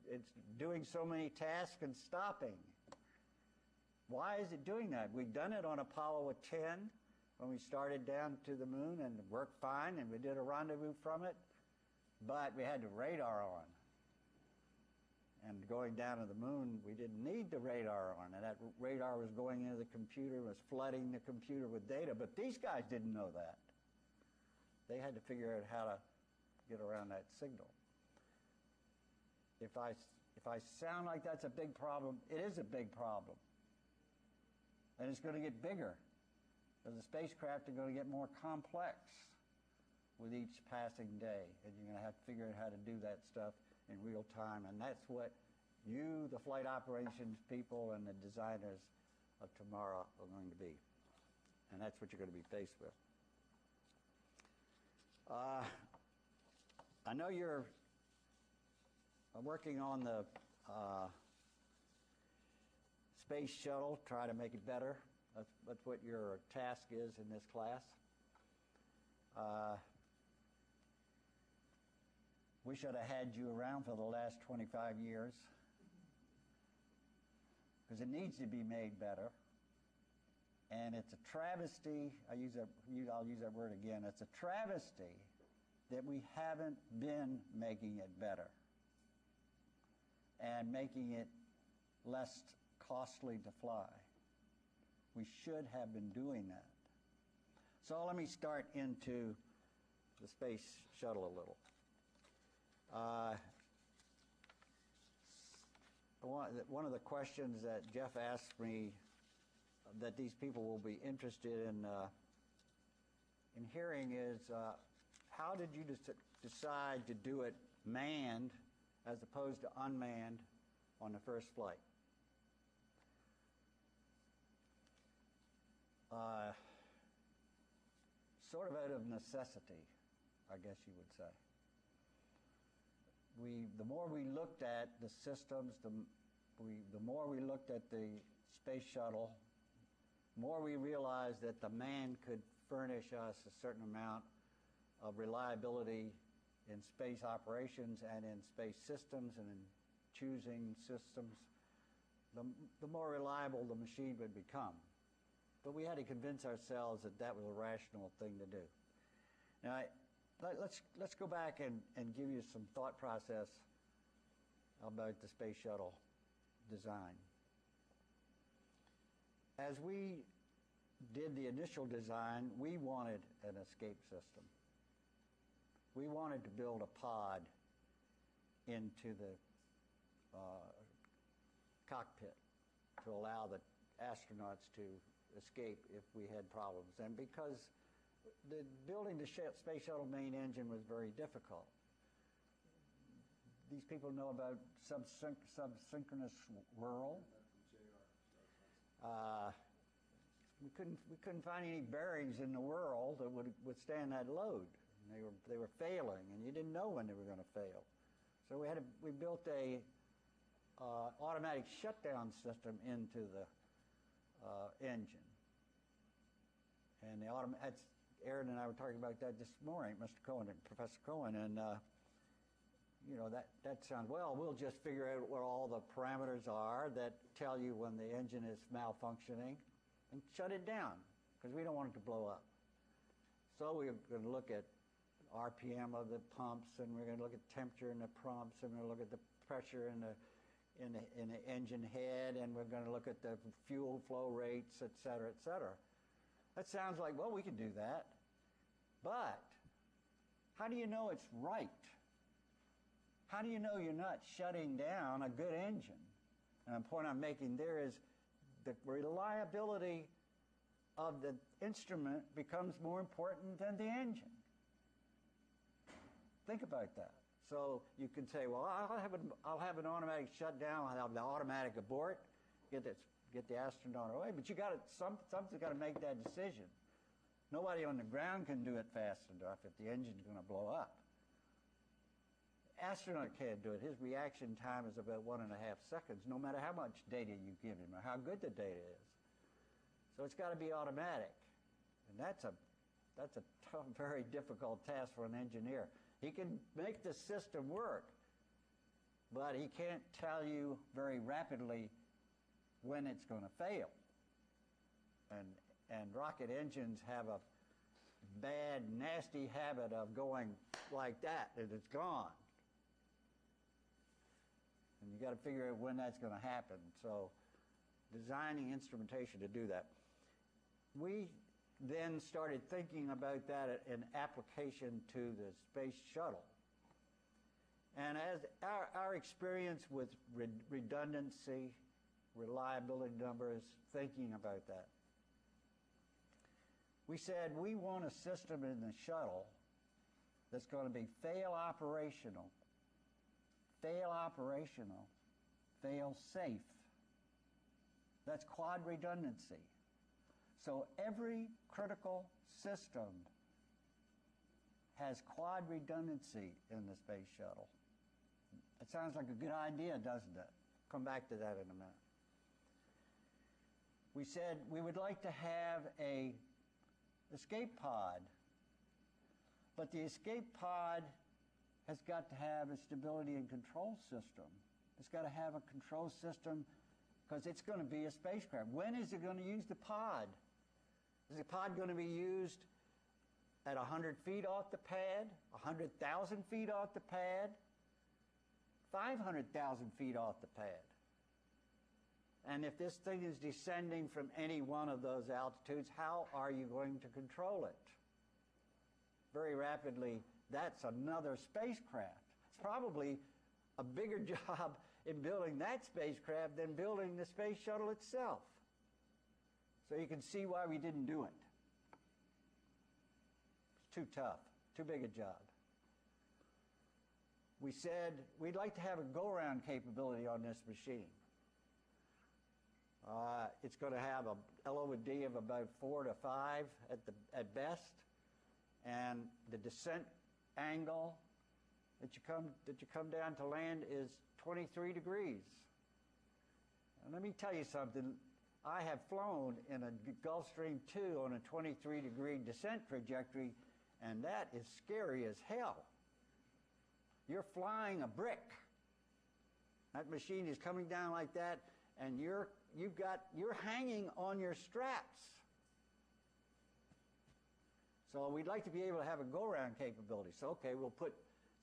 it's doing so many tasks and stopping. Why is it doing that? We've done it on Apollo 10 when we started down to the moon and it worked fine and we did a rendezvous from it, but we had the radar on. And going down to the moon, we didn't need the radar on, and that radar was going into the computer, was flooding the computer with data, but these guys didn't know that. They had to figure out how to get around that signal. If I sound like that's a big problem, it is a big problem. And it's going to get bigger, because the spacecraft are going to get more complex with each passing day, and you're going to have to figure out how to do that stuff in real time, and that's what you, the flight operations people, and the designers of tomorrow are going to be. And that's what you're going to be faced with. I know you're working on the space shuttle, try to make it better. That's what your task is in this class. We should have had you around for the last 25 years because it needs to be made better. And it's a travesty, I'll use that word again, it's a travesty that we haven't been making it better and making it less costly to fly. We should have been doing that. So let me start into the space shuttle a little. One of the questions that Jeff asked me that these people will be interested in hearing is, how did you decide to do it manned as opposed to unmanned on the first flight? Sort of out of necessity, I guess you would say. The more we looked at the systems, the more we looked at the space shuttle, the more we realized that the man could furnish us a certain amount of reliability in space operations and in space systems and in choosing systems, the more reliable the machine would become. But we had to convince ourselves that that was a rational thing to do. Now, let's go back and give you some thought process about the space shuttle design. As we did the initial design, we wanted an escape system. We wanted to build a pod into the cockpit to allow the astronauts to escape if we had problems. And because building the space shuttle main engine was very difficult. These people know about subsynchronous whirl. We couldn't find any bearings in the whirl that would withstand that load. And they were failing, and you didn't know when they were going to fail. So we built a automatic shutdown system into the engine. And Aaron and I were talking about that this morning, Mr. Cohen and Professor Cohen, and that sounds, well, we'll just figure out what all the parameters are that tell you when the engine is malfunctioning and shut it down, because we don't want it to blow up. So we're going to look at RPM of the pumps, and we're going to look at temperature in the pumps, and we're going to look at the pressure in the engine head, and we're going to look at the fuel flow rates, et cetera, et cetera. That sounds like, well, we can do that. But how do you know it's right? How do you know you're not shutting down a good engine? And the point I'm making there is the reliability of the instrument becomes more important than the engine. Think about that. So you can say, well, I'll have an automatic shutdown, I'll have the automatic abort, get the astronaut away, but something's got to make that decision. Nobody on the ground can do it fast enough if the engine's going to blow up. Astronaut can't do it. His reaction time is about 1.5 seconds, no matter how much data you give him or how good the data is. So it's got to be automatic, and that's a tough, very difficult task for an engineer. He can make the system work, but he can't tell you very rapidly when it's going to fail. And rocket engines have a bad, nasty habit of going like that, and it's gone. And you got to figure out when that's going to happen. So designing instrumentation to do that. We then started thinking about that in application to the space shuttle. And as our experience with redundancy, reliability numbers, thinking about that, we said we want a system in the shuttle that's going to be fail operational, fail safe. That's quad redundancy. So every critical system has quad redundancy in the space shuttle. It sounds like a good idea, doesn't it? Come back to that in a minute. We said we would like to have a escape pod, but the escape pod has got to have a stability and control system. It's got to have a control system because it's going to be a spacecraft. When is it going to use the pod? Is the pod going to be used at 100 feet off the pad, 100,000 feet off the pad, 500,000 feet off the pad? And if this thing is descending from any one of those altitudes, how are you going to control it? Very rapidly, that's another spacecraft. It's probably a bigger job in building that spacecraft than building the space shuttle itself. So you can see why we didn't do it. It's too tough, too big a job. We said we'd like to have a go-around capability on this machine. It's going to have a LOD of about 4 to 5 at best, and the descent angle that you come down to land is 23 degrees. And let me tell you something. I have flown in a Gulfstream 2 on a 23-degree descent trajectory, and that is scary as hell. You're flying a brick. That machine is coming down like that, and you're hanging on your straps. So we'd like to be able to have a go-around capability. So okay, we'll put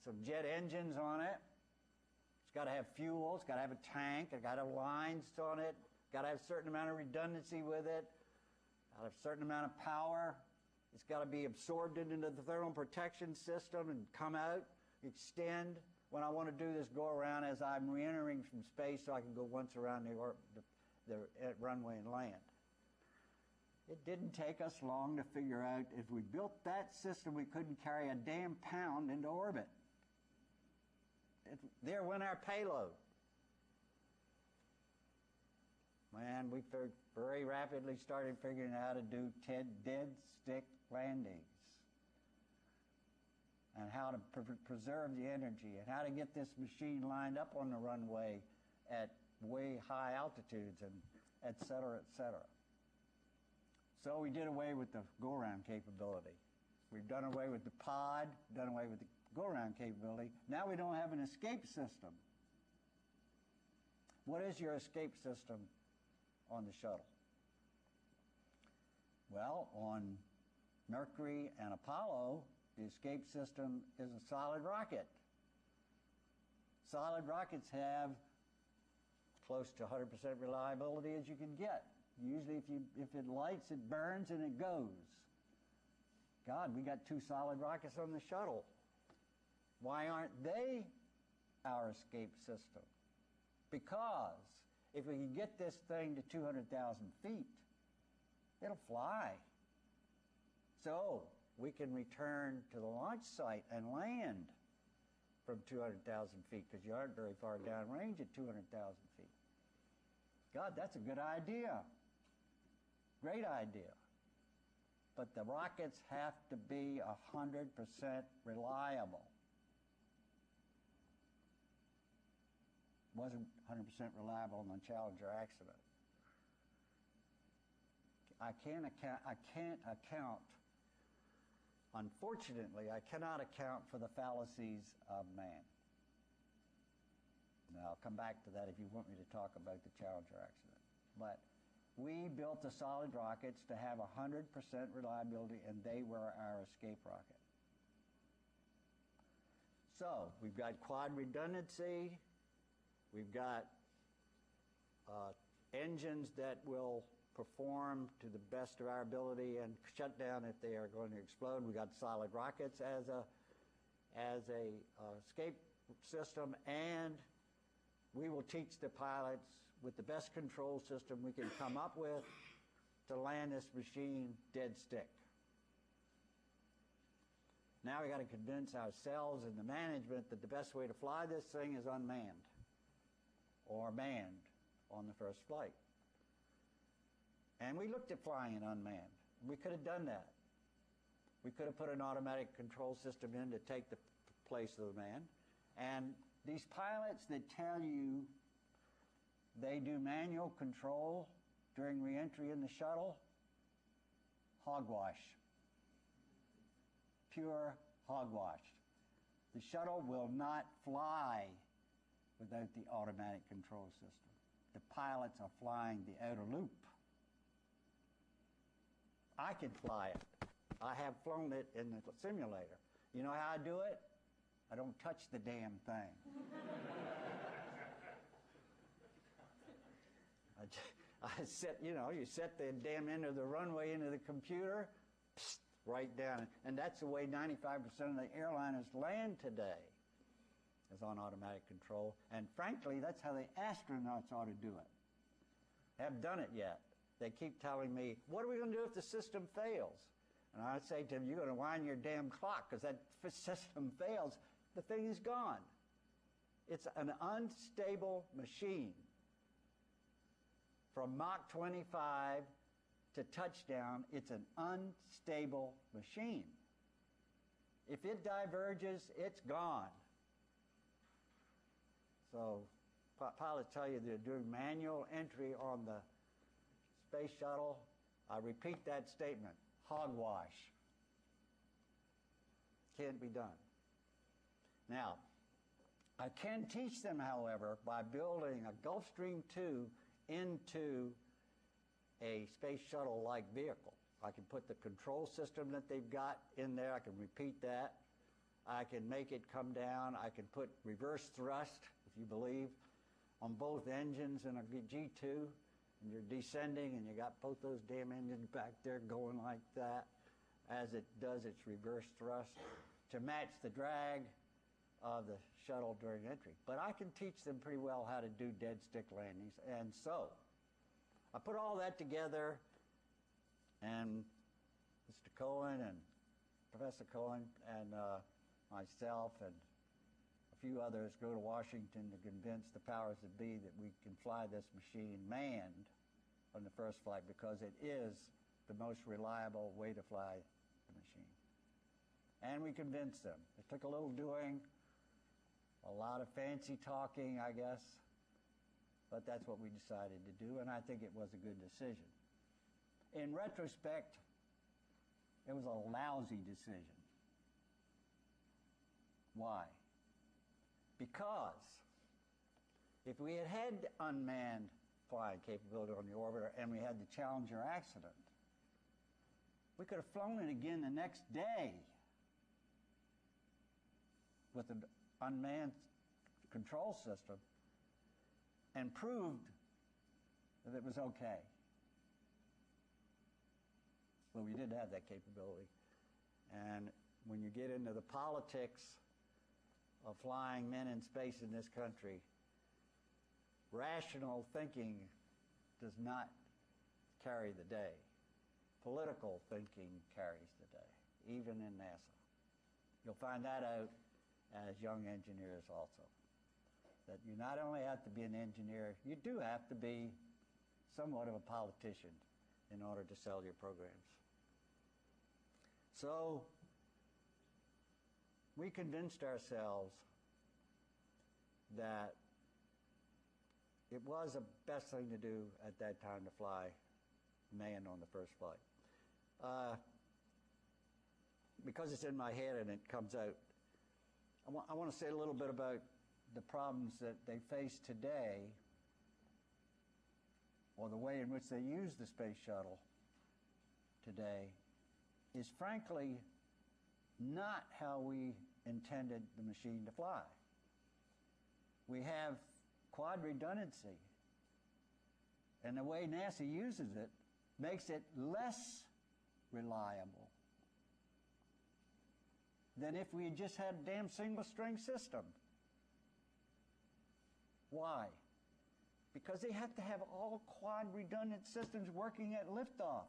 some jet engines on it. It's got to have fuel. It's got to have a tank. It's got to have lines on it. Got to have a certain amount of redundancy with it. Got to have a certain amount of power. It's got to be absorbed into the thermal protection system and come out, extend when I want to do this go around as I'm re-entering from space, so I can go once around the runway and land. It didn't take us long to figure out if we built that system, we couldn't carry a damn pound into orbit. There went our payload. Man, we very rapidly started figuring out how to do dead stick landings, and how to preserve the energy, and how to get this machine lined up on the runway at way high altitudes, and et cetera, et cetera. So we did away with the go-around capability. We've done away with the pod, done away with the go-around capability. Now we don't have an escape system. What is your escape system on the shuttle? Well, on Mercury and Apollo, the escape system is a solid rocket. Solid rockets have close to 100% reliability as you can get. Usually if it lights, it burns and it goes. God, we got 2 solid rockets on the shuttle. Why aren't they our escape system? Because if we can get this thing to 200,000 feet, it'll fly. So we can return to the launch site and land from 200,000 feet, because you aren't very far downrange at 200,000 feet. God, that's a good idea. Great idea. But the rockets have to be 100% reliable. Wasn't 100% reliable in the Challenger accident. I can't account Unfortunately, I cannot account for the fallacies of man. Now, I'll come back to that if you want me to talk about the Challenger accident. But we built the solid rockets to have 100% reliability, and they were our escape rocket. So, we've got quad redundancy. We've got engines that will perform to the best of our ability and shut down if they are going to explode. We've got solid rockets as a escape system, and we will teach the pilots with the best control system we can come up with to land this machine dead stick. Now we got to convince ourselves and the management that the best way to fly this thing is unmanned or manned on the first flight. And we looked at flying it unmanned. We could have done that. We could have put an automatic control system in to take the place of the man. And these pilots that tell you they do manual control during reentry in the shuttle, hogwash. Pure hogwash. The shuttle will not fly without the automatic control system. The pilots are flying the outer loop. I can fly it. I have flown it in the simulator. You know how I do it? I don't touch the damn thing. I set, you set the damn end of the runway into the computer, psst, right down. And that's the way 95% of the airliners land today, is on automatic control. And frankly, that's how the astronauts ought to do it. They haven't done it yet. They keep telling me, what are we going to do if the system fails? And I say to them, you're going to wind your damn clock, because that system fails, the thing is gone. It's an unstable machine. From Mach 25 to touchdown, it's an unstable machine. If it diverges, it's gone. So pilots tell you they're doing manual entry on the space shuttle. I repeat that statement, hogwash. Can't be done. Now, I can teach them, however, by building a Gulfstream II into a space shuttle-like vehicle. I can put the control system that they've got in there. I can repeat that. I can make it come down. I can put reverse thrust, if you believe, on both engines in a G2. And you're descending, and you got both those damn engines back there going like that as it does its reverse thrust to match the drag of the shuttle during entry. But I can teach them pretty well how to do dead stick landings. And so I put all that together, and Mr. Cohen and Professor Cohen and myself and a few others go to Washington to convince the powers that be that we can fly this machine manned on the first flight, because it is the most reliable way to fly the machine. And we convinced them. It took a little doing, a lot of fancy talking, I guess, but that's what we decided to do, and I think it was a good decision. In retrospect, it was a lousy decision. Why? Because if we had had unmanned flying capability on the orbiter and we had the Challenger accident, we could have flown it again the next day with an unmanned control system and proved that it was okay. But we didn't have that capability. And when you get into the politics of flying men in space in this country, rational thinking does not carry the day. Political thinking carries the day, even in NASA. You'll find that out as young engineers also. That you not only have to be an engineer, you do have to be somewhat of a politician in order to sell your programs. So we convinced ourselves that it was the best thing to do at that time to fly manned on the first flight. because it's in my head and it comes out, I want to say a little bit about the problems that they face today, or the way in which they use the space shuttle today, is frankly not how we intended the machine to fly. We have quad redundancy, and the way NASA uses it makes it less reliable than if we had just had a damn single string system. Why? Because they have to have all quad redundant systems working at liftoff.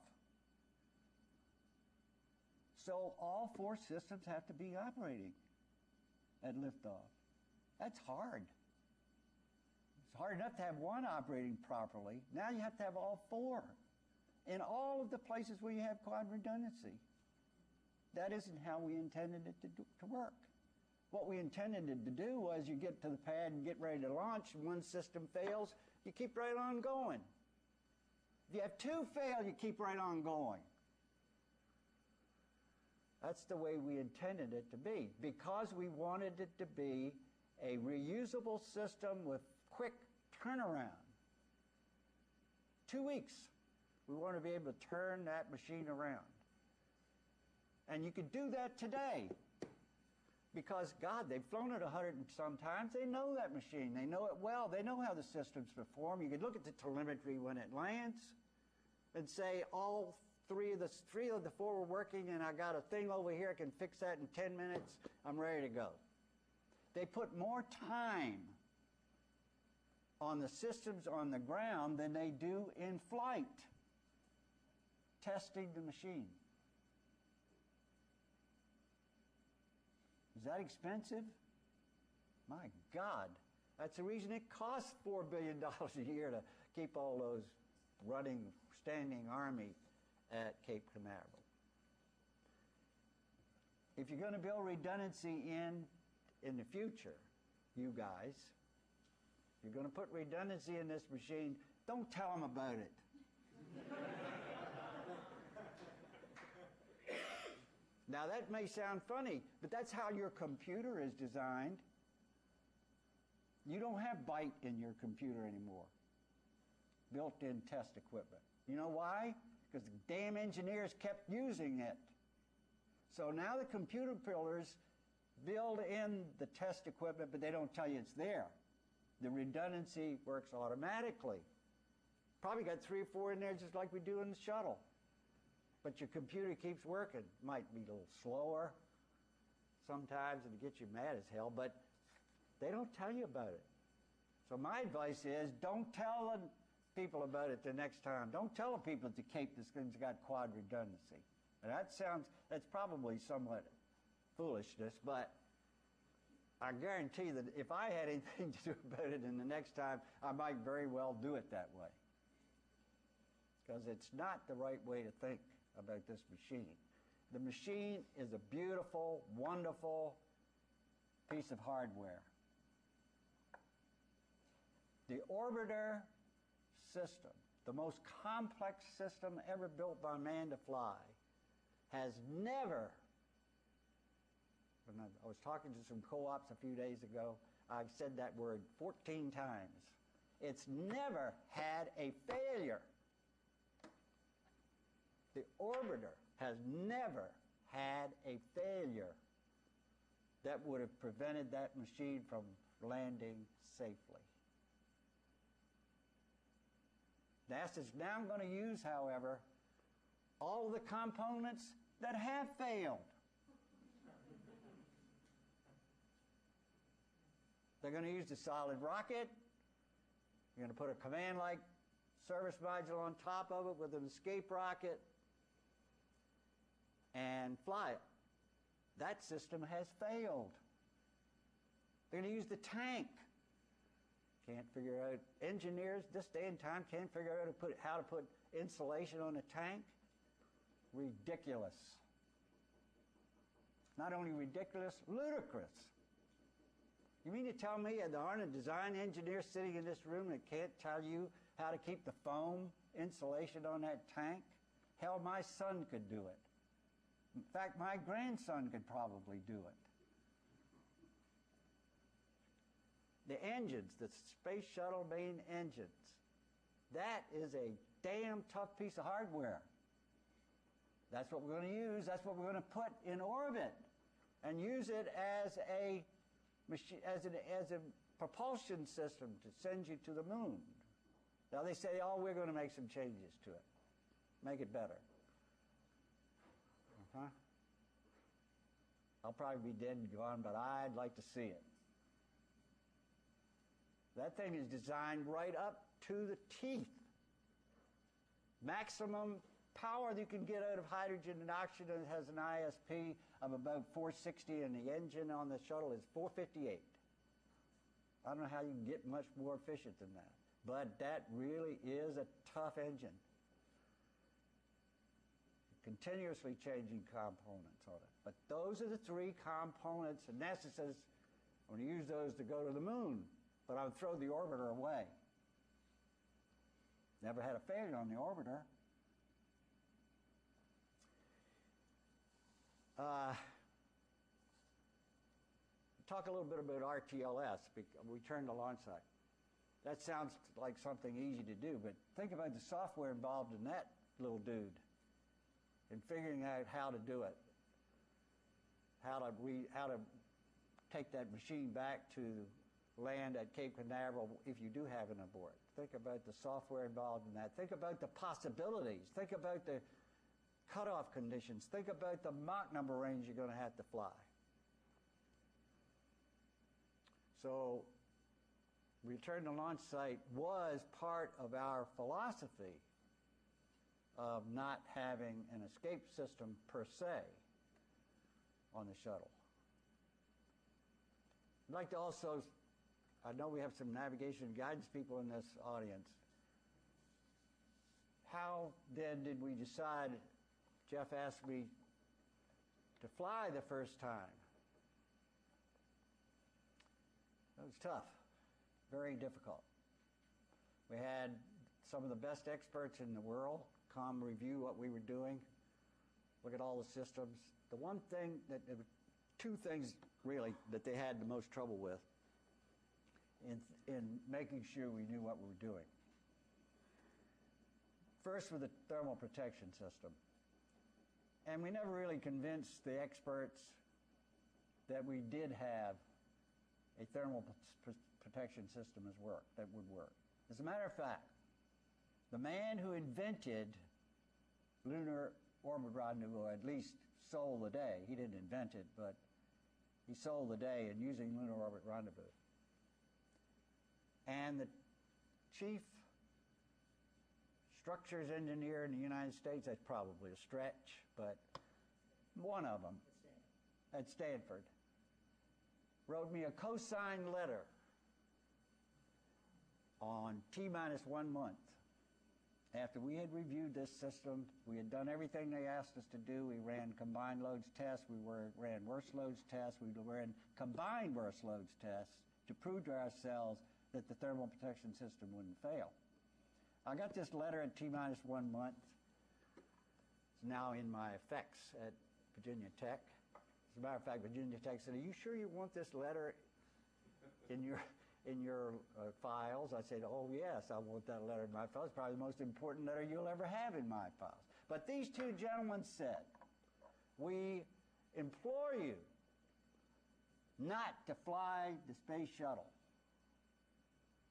So all 4 systems have to be operating at liftoff. That's hard. It's hard enough to have one operating properly. Now you have to have all 4 in all of the places where you have quad redundancy. That isn't how we intended it to work. What we intended it to do was you get to the pad and get ready to launch, one system fails, you keep right on going. If you have 2 fail, you keep right on going. That's the way we intended it to be, because we wanted it to be a reusable system with quick turnaround. 2 weeks, we want to be able to turn that machine around. And you could do that today, because, God, they've flown it 100 and some times. They know that machine. They know it well. They know how the systems perform. You could look at the telemetry when it lands and say, all three of the 4 were working, and I got a thing over here. I can fix that in 10 minutes. I'm ready to go. They put more time on the systems on the ground than they do in flight, testing the machine. Is that expensive? My God. That's the reason it costs $4 billion a year to keep all those running, standing army at Cape Canaveral. If you're going to build redundancy in the future, you guys, you're going to put redundancy in this machine, don't tell them about it. Now that may sound funny, but that's how your computer is designed. You don't have byte in your computer anymore. Built-in test equipment. You know why? Because the damn engineers kept using it. So now the computer builders build in the test equipment, but they don't tell you it's there. The redundancy works automatically. Probably got 3 or 4 in there just like we do in the shuttle. But your computer keeps working. Might be a little slower sometimes, and it gets you mad as hell, but they don't tell you about it. So my advice is, don't tell the people about it the next time. Don't tell the people at the Cape this thing's got quad redundancy. And that's probably somewhat foolishness, but I guarantee that if I had anything to do about it in the next time, I might very well do it that way. Because it's not the right way to think about this machine. The machine is a beautiful, wonderful piece of hardware. The orbiter system, the most complex system ever built by man to fly, has never, when I was talking to some co-ops a few days ago, I said that word 14 times. It's never had a failure. The orbiter has never had a failure that would have prevented that machine from landing safely. NASA's now going to use, however, all of the components that have failed. They're going to use the solid rocket. You're going to put a command-like service module on top of it with an escape rocket and fly it. That system has failed. They're going to use the tank. Can't figure out, engineers this day and time can't figure out how to put insulation on a tank. Ridiculous. Not only ridiculous, ludicrous. You mean to tell me there aren't a design engineer sitting in this room that can't tell you how to keep the foam insulation on that tank? Hell, my son could do it. In fact, my grandson could probably do it. The engines, the Space Shuttle main engines, that is a damn tough piece of hardware. That's what we're going to use. That's what we're going to put in orbit and use it as a machine, as a propulsion system to send you to the moon. Now they say, oh, we're going to make some changes to it, make it better. I'll probably be dead and gone, but I'd like to see it. That thing is designed right up to the teeth. Maximum power that you can get out of hydrogen and oxygen. It has an ISP of about 460, and the engine on the shuttle is 458. I don't know how you can get much more efficient than that. But that really is a tough engine. Continuously changing components on it. But those are the three components, and NASA says, I'm going to use those to go to the moon, but I'll throw the orbiter away. Never had a failure on the orbiter. Talk a little bit about RTLS, return to launch site. That sounds like something easy to do, but think about the software involved in that little dude and figuring out how to do it, how to take that machine back to land at Cape Canaveral if you do have an abort. Think about the software involved in that. Think about the possibilities. Think about the cutoff conditions. Think about the Mach number range you're going to have to fly. So return to launch site was part of our philosophy of not having an escape system per se on the shuttle. I'd like to also, I know we have some navigation and guidance people in this audience. How then did we decide, Jeff asked me, to fly the first time? It was tough, very difficult. We had some of the best experts in the world come review what we were doing, look at all the systems. The one thing that, there were two things really that they had the most trouble with in making sure we knew what we were doing. First with the thermal protection system. And we never really convinced the experts that we did have a thermal protection system that would work. As a matter of fact, the man who invented lunar orbit rendezvous, or at least sold the day, he didn't invent it, but he sold the day in using lunar orbit rendezvous. And the chief structures engineer in the United States, that's probably a stretch, but one of them at Stanford, wrote me a co-signed letter on T-minus 1 month. After we had reviewed this system, we had done everything they asked us to do. We ran combined loads tests, we ran worst loads tests, we ran combined worst loads tests to prove to ourselves that the thermal protection system wouldn't fail. I got this letter at T-minus 1 month. It's now in my effects at Virginia Tech. As a matter of fact, Virginia Tech said, are you sure you want this letter in your files? I said, oh yes, I want that letter in my files. It's probably the most important letter you'll ever have in my files. But these two gentlemen said, we implore you not to fly the space shuttle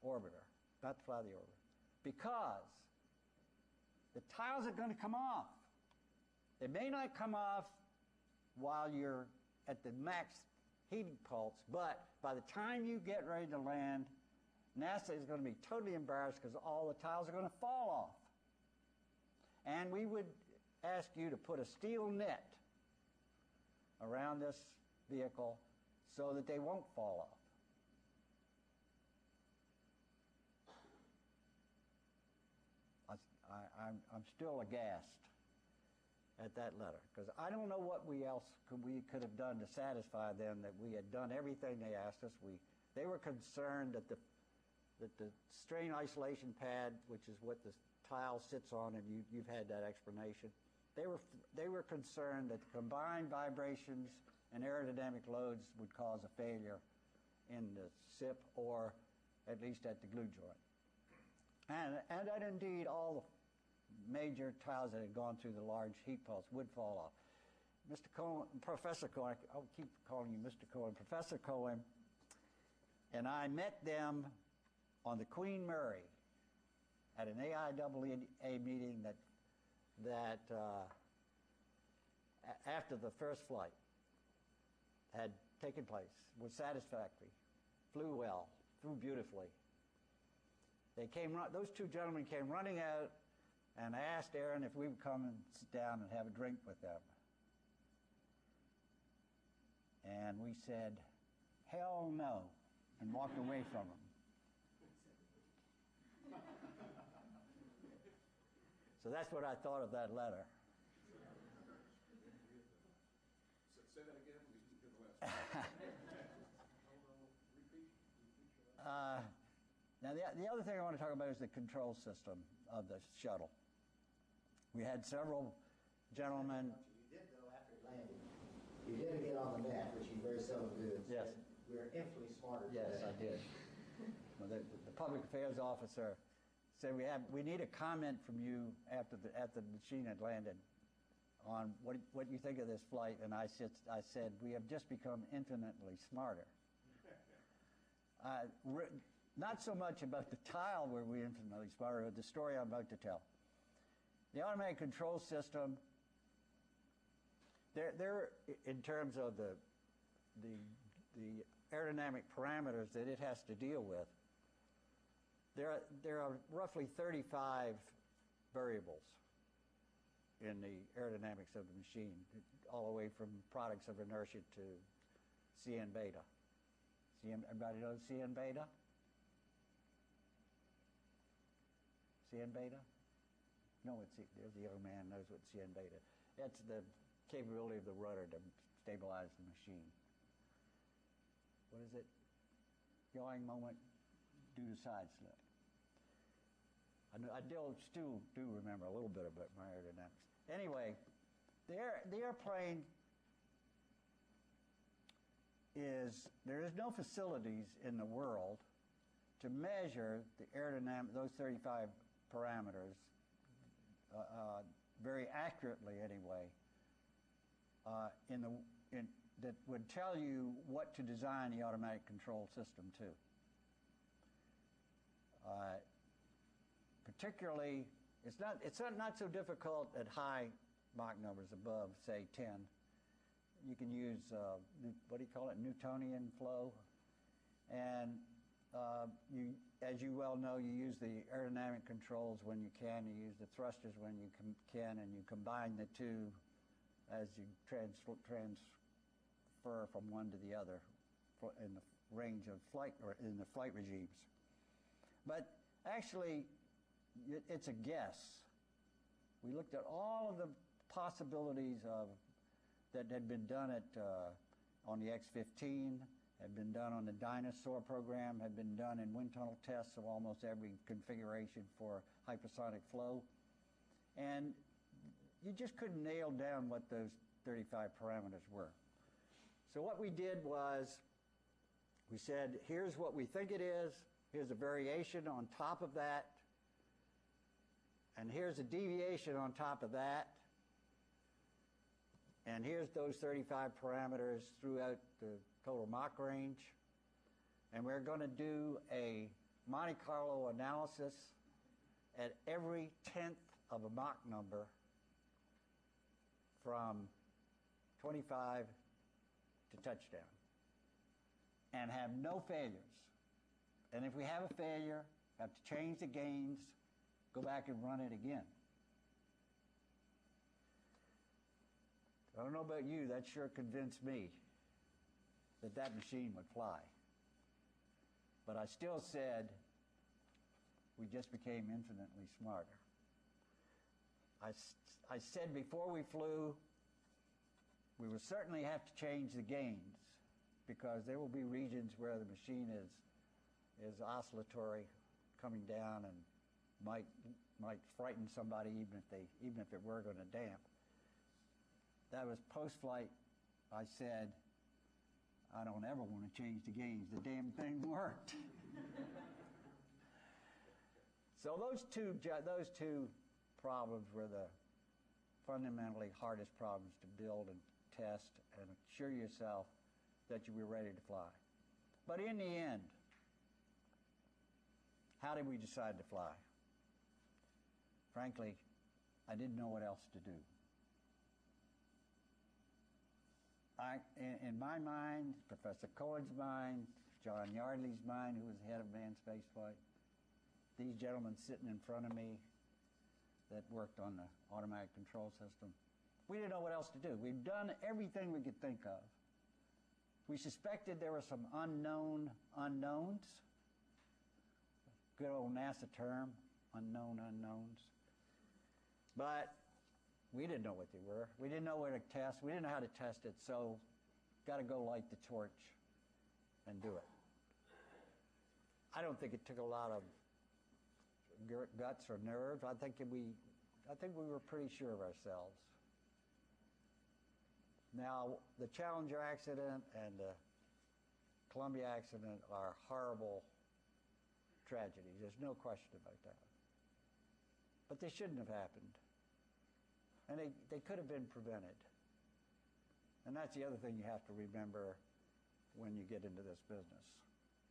orbiter, not to fly the orbiter, because the tiles are going to come off. They may not come off while you're at the max heating pulse, but by the time you get ready to land, NASA is going to be totally embarrassed because all the tiles are going to fall off. And we would ask you to put a steel net around this vehicle so that they won't fall off. I'm still aghast at that letter, because I don't know what we could have done to satisfy them that we had done everything they asked us. They were concerned that the strain isolation pad, which is what the tile sits on, and you've had that explanation, they were concerned that the combined vibrations and aerodynamic loads would cause a failure in the SIP, or at least at the glue joint. And that indeed all the major tiles that had gone through the large heat pulse would fall off. Mr. Cohen, Professor Cohen, I'll keep calling you Mr. Cohen, Professor Cohen, and I met them on the Queen Murray at an AIAA meeting that after the first flight had taken place, was satisfactory, flew well, flew beautifully. Those two gentlemen came running out, and I asked Aaron if we would come and sit down and have a drink with them. And we said, hell no, and walked away from them. So that's what I thought of that letter. Say that again. We didn't hear the last one. Now, the other thing I want to talk about is the control system of the shuttle. We had several gentlemen. You did, though, after landing. You did get on the mat, which you very seldom do. Yes. We're infinitely smarter. Yes, I did. Well, the public affairs officer said we need a comment from you after the machine had landed on what you think of this flight, and I said we have just become infinitely smarter. Not so much about the tile where we infinitely smarter, but the story I'm about to tell. The automatic control system, there in terms of the aerodynamic parameters that it has to deal with, there are roughly 35 variables in the aerodynamics of the machine, all the way from products of inertia to CN beta. Everybody knows CN beta? CN beta? No, there's the young man knows what CN beta. That's the capability of the rudder to stabilize the machine. What is it? Yawing moment due to side slip. I still do remember a little bit about my aerodynamics. Anyway, the airplane there is no facilities in the world to measure the aerodynamic, those 35 parameters, very accurately anyway, that would tell you what to design the automatic control system to. Particularly, it's not so difficult at high Mach numbers above, say, 10. You can use, what do you call it, Newtonian flow. And as you well know, you use the aerodynamic controls when you can, you use the thrusters when you can, and you combine the two as you transfer from one to the other in the range of flight, or in the flight regimes. But actually, it's a guess. We looked at all of the possibilities that had been done on the X-15, had been done on the Dinosaur program, had been done in wind tunnel tests of almost every configuration for hypersonic flow. And you just couldn't nail down what those 35 parameters were. So what we did was, we said, here's what we think it is, here's a variation on top of that, and here's a deviation on top of that, and here's those 35 parameters throughout the total Mach range. And we're going to do a Monte Carlo analysis at every 10th of a Mach number from 25 to touchdown, and have no failures. And if we have a failure, have to change the gains, go back and run it again. I don't know about you, that sure convinced me that machine would fly. But I still said we just became infinitely smarter. I said before we flew, we will certainly have to change the gains, because there will be regions where the machine is oscillatory, coming down, and might frighten somebody even if it were going to damp. that was post-flight, I said, I don't ever want to change the gauge. The damn thing worked. So those two problems were the fundamentally hardest problems to build and test and assure yourself that you were ready to fly. But in the end, how did we decide to fly? Frankly, I didn't know what else to do. In my mind, Professor Cohen's mind, John Yardley's mind, who was the head of manned spaceflight, these gentlemen sitting in front of me that worked on the automatic control system, we didn't know what else to do. We'd done everything we could think of. We suspected there were some unknown unknowns. Good old NASA term, unknown unknowns. But we didn't know what they were. We didn't know where to test. We didn't know how to test it, so got to go light the torch and do it. I don't think it took a lot of guts or nerve. I think we were pretty sure of ourselves. Now, the Challenger accident and the Columbia accident are horrible tragedies. There's no question about that. But they shouldn't have happened. And they could have been prevented. And that's the other thing you have to remember when you get into this business.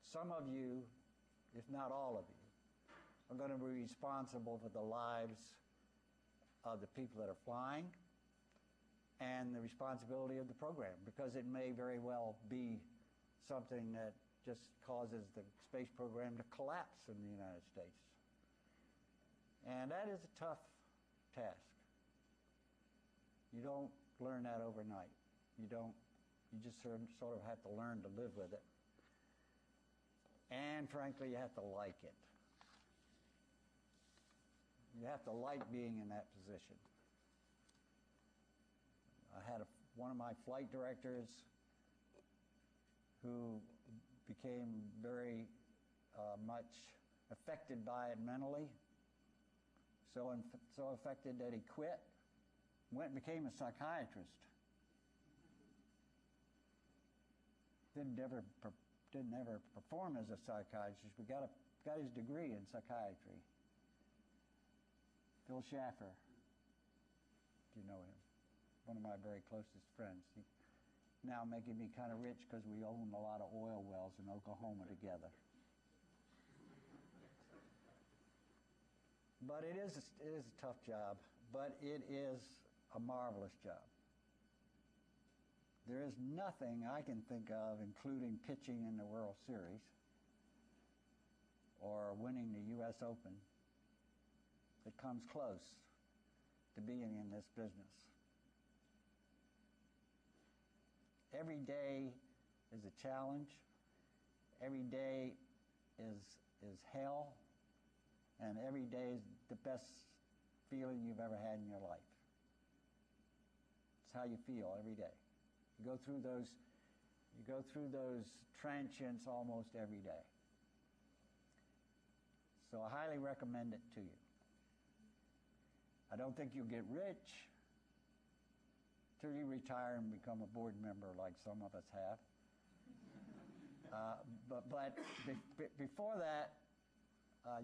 Some of you, if not all of you, are going to be responsible for the lives of the people that are flying and the responsibility of the program, because it may very well be something that just causes the space program to collapse in the United States. And that is a tough task. You don't learn that overnight. You just sort of have to learn to live with it. And frankly, you have to like it. You have to like being in that position. I had one of my flight directors who became very much affected by it mentally, so affected that he quit, went and became a psychiatrist. Didn't ever perform as a psychiatrist, but got his degree in psychiatry. Phil Schaffer, if you know him, one of my very closest friends. He's now making me kind of rich because we own a lot of oil wells in Oklahoma together. But it is a tough job, but it is a marvelous job. There is nothing I can think of, including pitching in the World Series or winning the U.S. Open, that comes close to being in this business. Every day is a challenge. Every day is hell. And every day is the best feeling you've ever had in your life. It's how you feel every day. You go through those transients almost every day. So I highly recommend it to you. I don't think you'll get rich till you retire and become a board member like some of us have. But before that,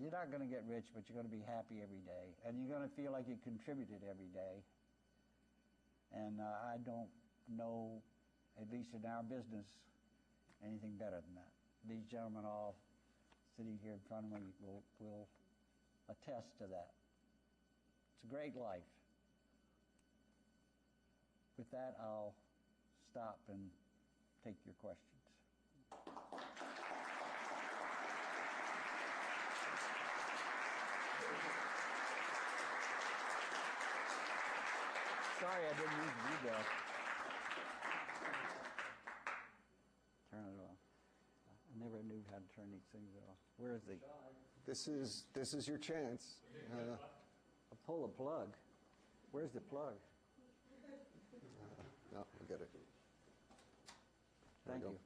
you're not going to get rich, but you're going to be happy every day. And you're going to feel like you contributed every day. And I don't know, at least in our business, anything better than that. These gentlemen all sitting here in front of me will attest to that. It's a great life. With that, I'll stop and take your questions. Sorry, I didn't use the read. Turn it off. I never knew how to turn these things off. Where is the? This is your chance. I'll pull the plug. Where's the plug? No, we'll get it. Thank you.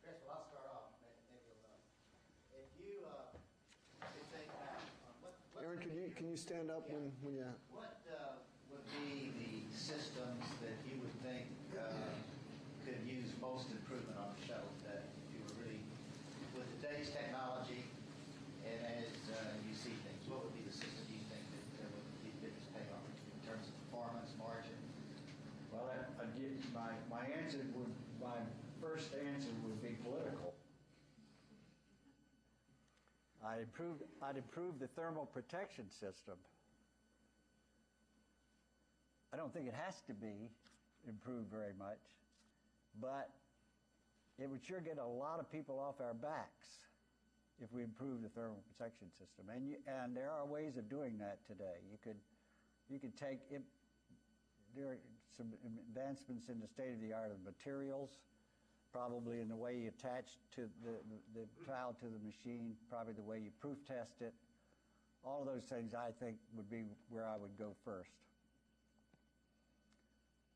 Chris, well, I'll start off. Maybe you'll, if you could think back on what Warren, can you stand up when you... What would be the systems that you would think could use most improvement on the shuttle today? If you were really, with today's technology and as you see things, what would be the system you think that would be the biggest payoff in terms of performance, margin? Well, my first answer would be political. I'd improve the thermal protection system. I don't think it has to be improved very much, but it would sure get a lot of people off our backs if we improve the thermal protection system. And there are ways of doing that today. You could take it. There are some advancements in the state-of-the-art of materials, probably in the way you attach to the tile to the machine, probably the way you proof test it. All of those things I think would be where I would go first.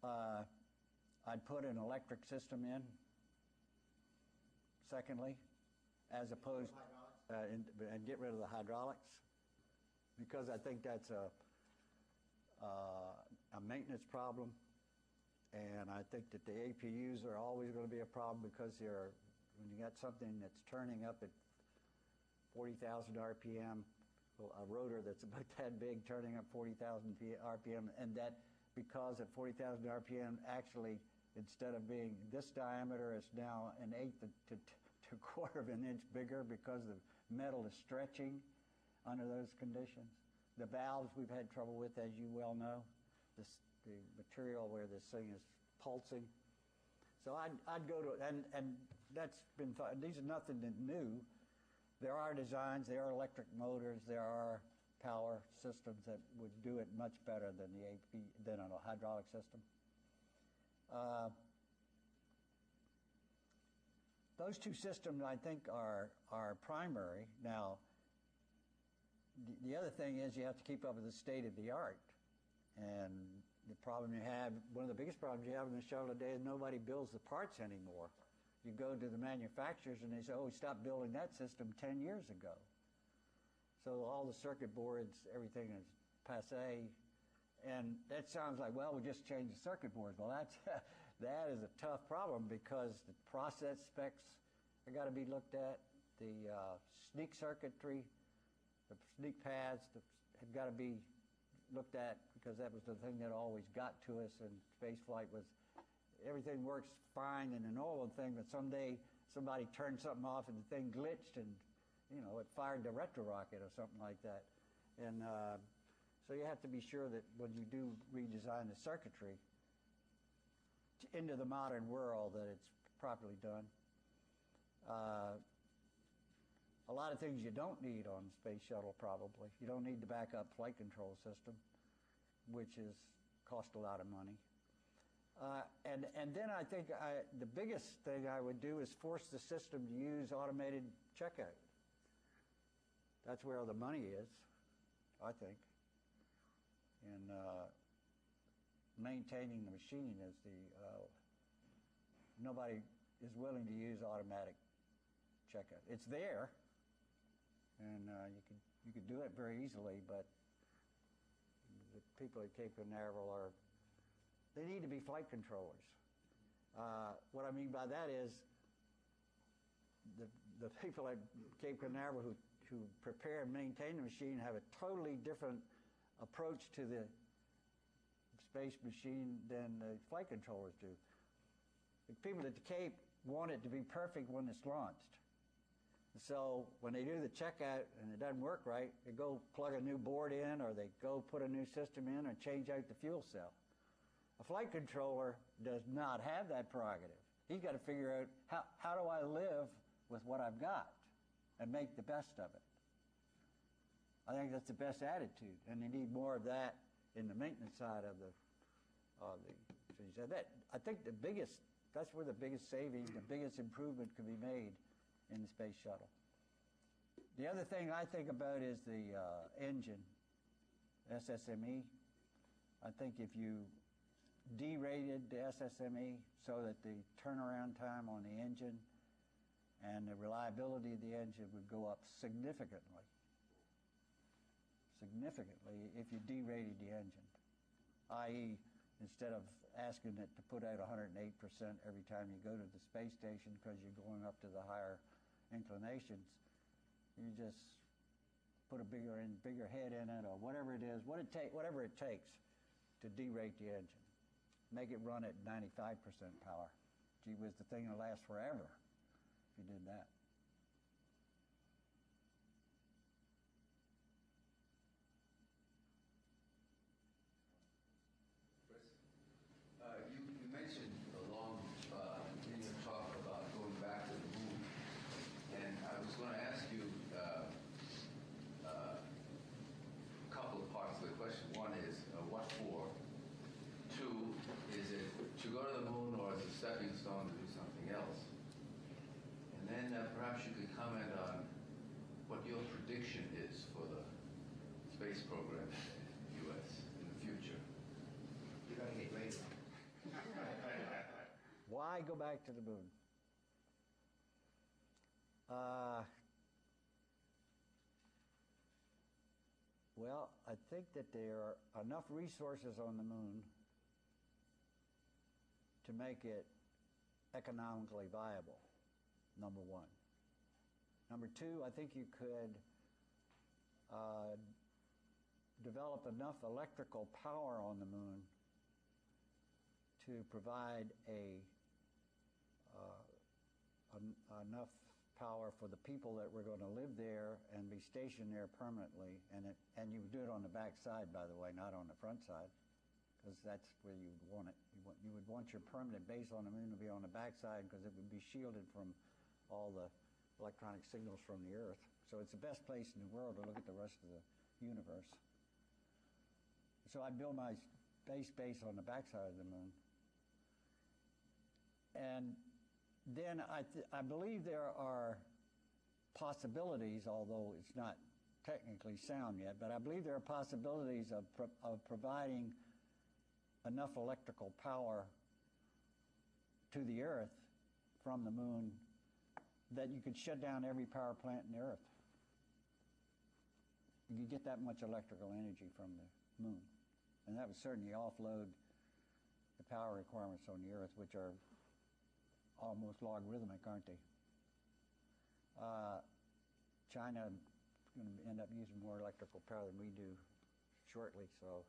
I'd put an electric system in, secondly, as opposed and get rid of the hydraulics, because I think that's a maintenance problem, and I think that the APUs are always going to be a problem because when you got something that's turning up at 40,000 RPM, a rotor that's about that big turning up 40,000 RPM, and that because at 40,000 RPM actually instead of being this diameter, it's now an eighth to a quarter of an inch bigger because the metal is stretching under those conditions. The valves we've had trouble with, as you well know, the material where this thing is pulsing. So I'd go to, and that's been thought, these are nothing new. There are designs, there are electric motors, there are power systems that would do it much better than than a hydraulic system. Those two systems, I think, are primary. Now, the other thing is you have to keep up with the state of the art. And the problem you have, one of the biggest problems you have in the shuttle today is nobody builds the parts anymore. You go to the manufacturers and they say, oh, we stopped building that system 10 years ago. So all the circuit boards, everything is passé. And that sounds like, well, we just changed the circuit boards. Well, that is a tough problem because the process specs are got to be looked at. The sneak circuitry, the sneak pads have got to be looked at because that was the thing that always got to us in space flight was everything works fine in a normal thing, but someday somebody turned something off and the thing glitched and, you know, it fired the retro rocket or something like that. And so you have to be sure that when you do redesign the circuitry into the modern world that it's properly done. A lot of things you don't need on the space shuttle probably. You don't need the backup flight control system, which cost a lot of money. And then I think the biggest thing I would do is force the system to use automated checkout. That's where the money is, I think. And maintaining the machine is nobody is willing to use automatic checkout. It's there, and you could do it very easily, but the people at Cape Canaveral they need to be flight controllers. What I mean by that is the people at Cape Canaveral who prepare and maintain the machine have a totally different approach to the space machine than the flight controllers do. The people at the Cape want it to be perfect when it's launched. So when they do the checkout and it doesn't work right, they go plug a new board in or they go put a new system in or change out the fuel cell. A flight controller does not have that prerogative. He's got to figure out how do I live with what I've got and make the best of it. I think that's the best attitude, and they need more of that in the maintenance side of the. So you said that. I think that's where the biggest savings, the biggest improvement can be made in the space shuttle. The other thing I think about is the engine, SSME. I think if you derated the SSME so that the turnaround time on the engine and the reliability of the engine would go up significantly. significantly if you derated the engine, i.e., instead of asking it to put out 108% every time you go to the space station because you're going up to the higher inclinations, you just put a bigger head in it or whatever it is, whatever it takes to derate the engine. Make it run at 95% power. Gee whiz, the thing will last forever if you did that. You mentioned along in your talk about going back to the moon, and I was going to ask you a couple of parts of the question. One is, what for? Two, is it to go to the moon or is it a stepping stone to do something else? And then perhaps you could comment on what your prediction is for the space program in the U.S. in the future. You're going to get rated on. Why go back to the moon? Well, I think that there are enough resources on the moon to make it economically viable, number one. Number two, I think you could develop enough electrical power on the moon to provide enough power for the people that were going to live there and be stationed there permanently. And you would do it on the back side, by the way, not on the front side, because that's where you would want it. You would want your permanent base on the moon to be on the back side because it would be shielded from all the electronic signals from the Earth. So it's the best place in the world to look at the rest of the universe. So I'd build my base on the back side of the moon. And then I believe there are possibilities, although it's not technically sound yet, but I believe there are possibilities of providing enough electrical power to the Earth from the moon that you could shut down every power plant in the Earth. You could get that much electrical energy from the moon. And that would certainly offload the power requirements on the Earth, which are almost logarithmic, aren't they? China is going to end up using more electrical power than we do shortly, so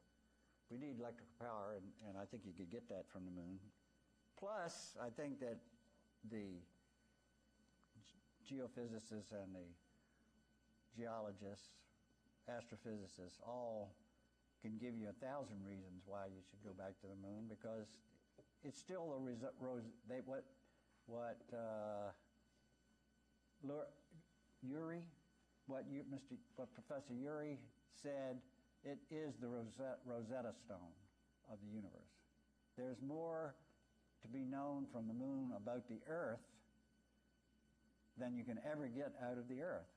we need electrical power, and I think you could get that from the moon. Plus, I think that the geophysicists and the geologists, astrophysicists, all can give you 1,000 reasons why you should go back to the moon, because it's still what Professor Urey said, it is the Rosetta Stone of the universe. There's more to be known from the moon about the Earth than you can ever get out of the Earth.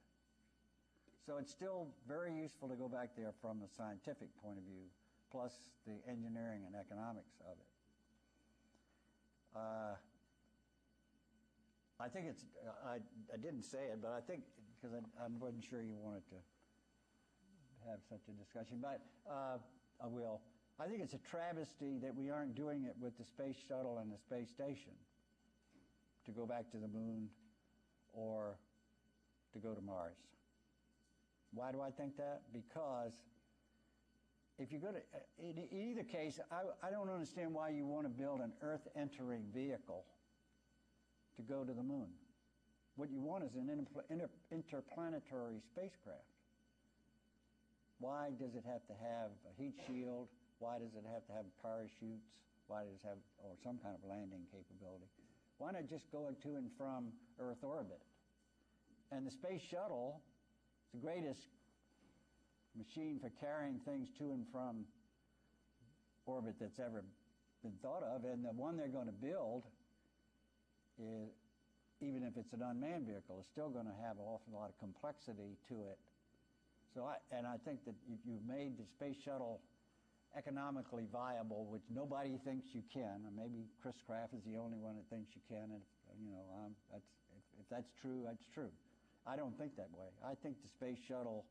So it's still very useful to go back there from a scientific point of view, plus the engineering and economics of it. I think it's, I didn't say it, but I think, because I wasn't sure you wanted to have such a discussion, but I will. I think it's a travesty that we aren't doing it with the space shuttle and the space station to go back to the moon or to go to Mars. Why do I think that? Because if you go to, in either case, I don't understand why you want to build an Earth-entering vehicle to go to the moon. What you want is an interplanetary spacecraft. Why does it have to have a heat shield? Why does it have to have parachutes? Why does it have, or some kind of landing capability? Why not just go to and from Earth orbit? And the space shuttle, the greatest machine for carrying things to and from orbit that's ever been thought of, and the one they're going to build, is, even if it's an unmanned vehicle, is still going to have an awful lot of complexity to it. So I think that if you've made the space shuttle economically viable, which nobody thinks you can, or maybe Chris Kraft is the only one that thinks you can, and if that's true, that's true. I don't think that way. I think the space shuttle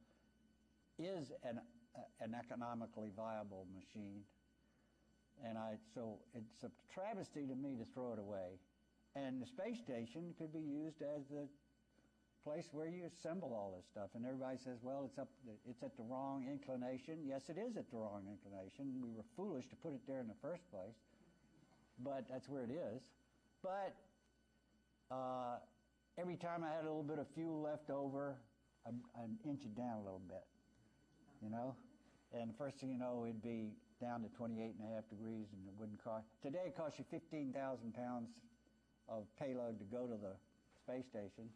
is an economically viable machine. And so it's a travesty to me to throw it away. And the space station could be used as the place where you assemble all this stuff. And everybody says, well, it's at the wrong inclination. Yes, it is at the wrong inclination. We were foolish to put it there in the first place. But that's where it is. But every time I had a little bit of fuel left over, I'd inch it down a little bit, you know? And the first thing you know, it'd be down to 28.5 degrees, and it wouldn't cost. Today it costs you 15,000 pounds of payload to go to the space station,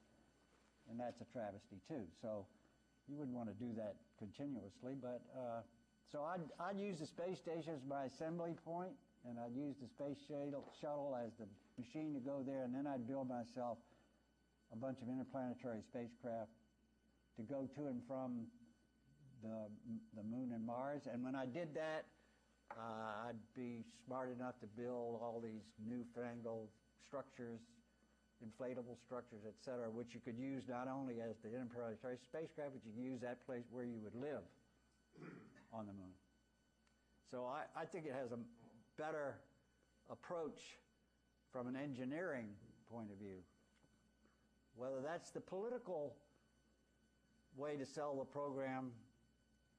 and that's a travesty too. So you wouldn't want to do that continuously, but so I'd use the space station as my assembly point, and I'd use the space shuttle as the machine to go there, and then I'd build myself a bunch of interplanetary spacecraft to go to and from the moon and Mars. And when I did that, I'd be smart enough to build all these newfangled structures, inflatable structures, et cetera, which you could use not only as the interplanetary spacecraft, but you could use that place where you would live on the moon. So I think it has a better approach from an engineering point of view. Whether that's the political way to sell the program,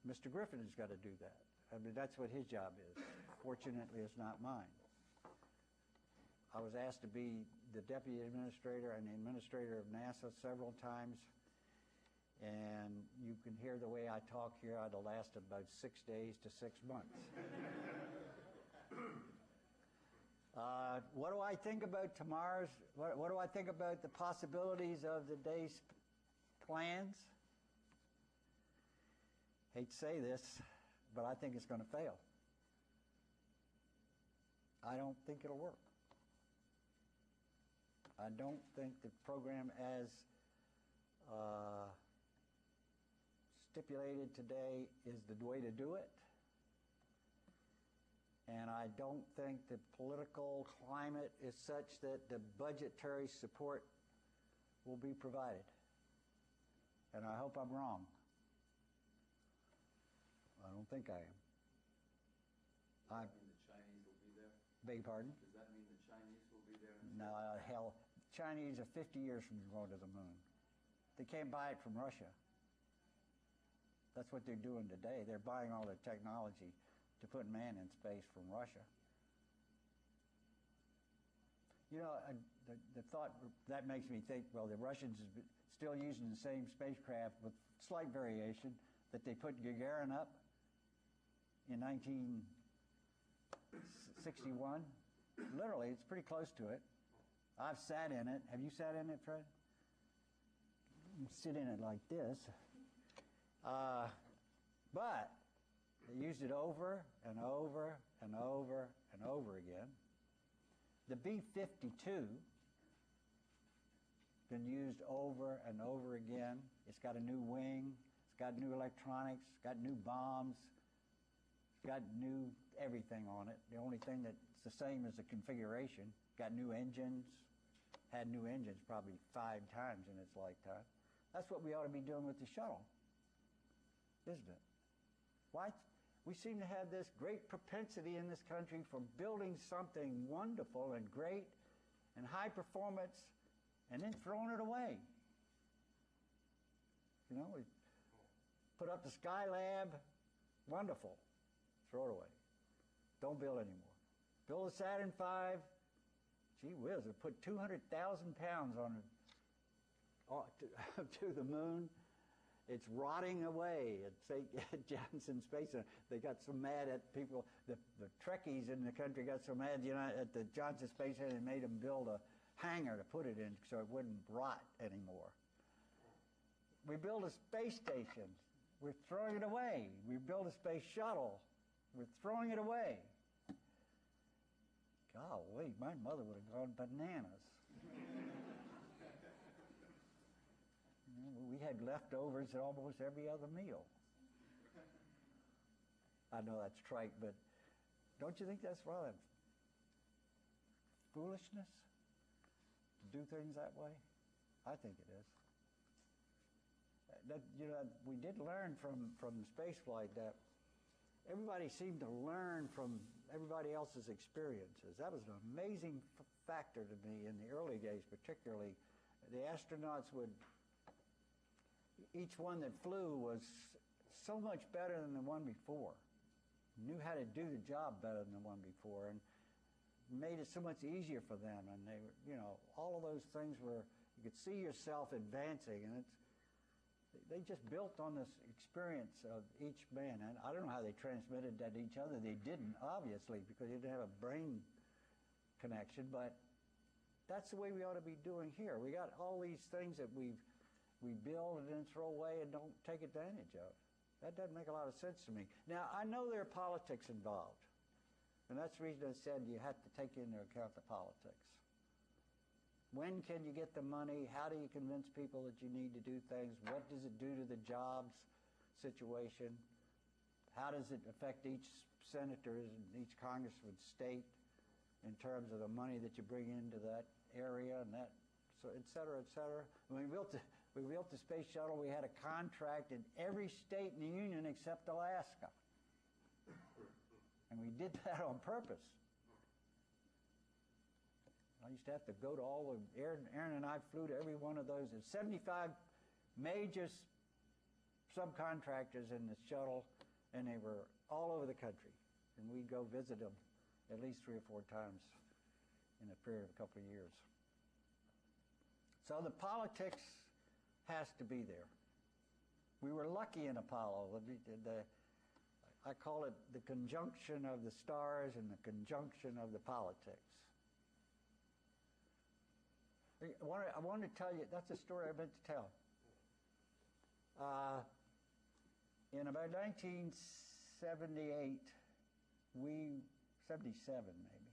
Mr. Griffin has got to do that. I mean, that's what his job is. Fortunately, it's not mine. I was asked to be the deputy administrator and the administrator of NASA several times, and you can hear the way I talk here, I'd have lasted about 6 days to 6 months. What do I think about tomorrow's, what do I think about the possibilities of the day's plans? Hate to say this, but I think it's going to fail. I don't think it'll work. I don't think the program as stipulated today is the way to do it. And I don't think the political climate is such that the budgetary support will be provided. And I hope I'm wrong. I don't think I am. Does that mean the Chinese will be there? Beg your pardon? Does that mean the Chinese will be there? No, hell, Chinese are 50 years from going to the moon. They can't buy it from Russia. That's what they're doing today. They're buying all their technology to put man in space from Russia. You know, the thought, that makes me think, well, the Russians are still using the same spacecraft with slight variation that they put Gagarin up in 1961. Literally, it's pretty close to it. I've sat in it. Have you sat in it, Fred? You sit in it like this. But they used it over and over and over and over again. The B-52 been used over and over again. It's got a new wing. It's got new electronics. It's got new bombs. It's got new everything on it. The only thing that's the same is the configuration. Got new engines. Had new engines probably 5 times in its lifetime. That's what we ought to be doing with the shuttle, isn't it? Why? We seem to have this great propensity in this country for building something wonderful and great and high performance and then throwing it away. You know, we put up the Skylab, wonderful, throw it away. Don't build anymore. Build a Saturn V. Gee whiz, it put 200,000 pounds on it to the moon. It's rotting away at Johnson Space Center. They got so mad at people, the Trekkies in the country got so mad, you know, at the Johnson Space Center, they made them build a hangar to put it in so it wouldn't rot anymore. We build a space station. We're throwing it away. We build a space shuttle. We're throwing it away. Golly, my mother would have gone bananas. We had leftovers at almost every other meal. I know that's trite, but don't you think that's rather foolishness to do things that way? I think it is. that we did learn from space flight that everybody seemed to learn from everybody else's experiences. That was an amazing factor to me in the early days, particularly. The astronauts each one that flew was so much better than the one before, knew how to do the job better than the one before, and made it so much easier for them. And they were, all of those things were, you could see yourself advancing, and they just built on this experience of each man. And I don't know how they transmitted that to each other. They didn't, obviously, because they didn't have a brain connection, but that's the way we ought to be doing here. We got all these things that we build and then throw away and don't take advantage of. That doesn't make a lot of sense to me. Now, I know there are politics involved, and that's the reason I said you have to take into account the politics. When can you get the money? How do you convince people that you need to do things? What does it do to the jobs situation? How does it affect each senator and each congressman state in terms of the money that you bring into that area and that, so et cetera, et cetera? When we built the space shuttle, we had a contract in every state in the Union except Alaska. And we did that on purpose. I used to have to go to all the, Aaron and I flew to every one of those. There's 75 major subcontractors in the shuttle, and they were all over the country. And we'd go visit them at least 3 or 4 times in a period of a couple of years. So the politics has to be there. We were lucky in Apollo. I call it the conjunction of the stars and the conjunction of the politics. I want to tell you, that's a story I meant to tell. In about 1978, 77 maybe,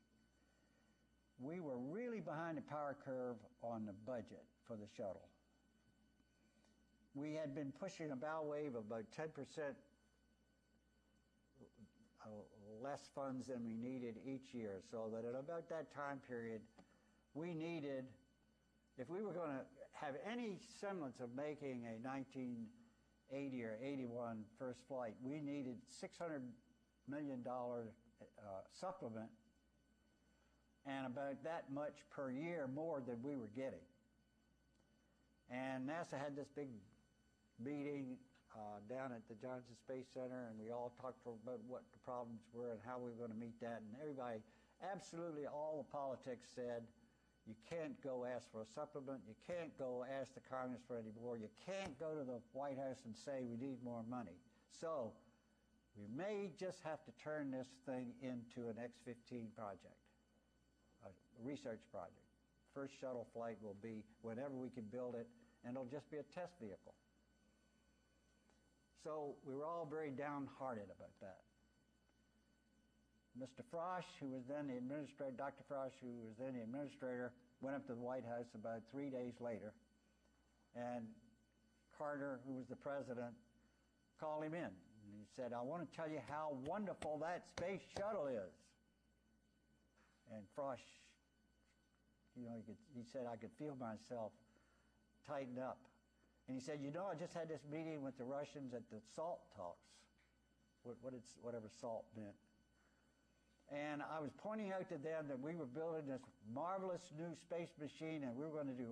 we were really behind the power curve on the budget for the shuttle. We had been pushing a bow wave of about 10% less funds than we needed each year, so that at about that time period, we needed, if we were going to have any semblance of making a 1980 or 81 first flight, we needed $600 million supplement and about that much per year more than we were getting. And NASA had this big meeting down at the Johnson Space Center, and we all talked about what the problems were and how we were going to meet that. And everybody, absolutely all the politics said, you can't go ask for a supplement. You can't go ask the Congress for any more. You can't go to the White House and say we need more money. So we may just have to turn this thing into an X-15 project, a research project. First shuttle flight will be whenever we can build it, and it'll just be a test vehicle. So we were all very downhearted about that. Mr. Frosch, who was then the administrator, Dr. Frosch, who was then the administrator, went up to the White House about 3 days later, and Carter, who was the president, called him in. And he said, I want to tell you how wonderful that space shuttle is. And Frosch, he said, I could feel myself tighten up. And he said, I just had this meeting with the Russians at the SALT talks, whatever SALT meant. And I was pointing out to them that we were building this marvelous new space machine, and we were going to be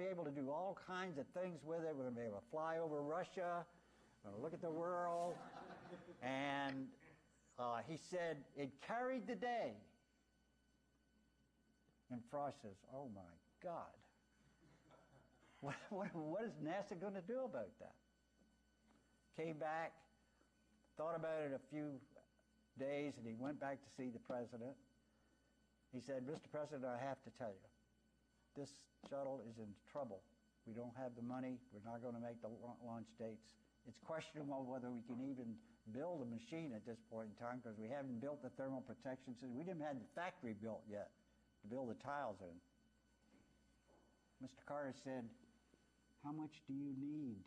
able to do all kinds of things with it. We're going to be able to fly over Russia, we're going to look at the world. And he said, it carried the day. And Frosch says, oh my God. What is NASA going to do about that? Came back, thought about it a few days, and he went back to see the president. He said, Mr. President, I have to tell you, this shuttle is in trouble. We don't have the money. We're not going to make the launch dates. It's questionable whether we can even build a machine at this point in time because we haven't built the thermal protection system. We didn't have the factory built yet to build the tiles in. Mr. Carter said, how much do you need?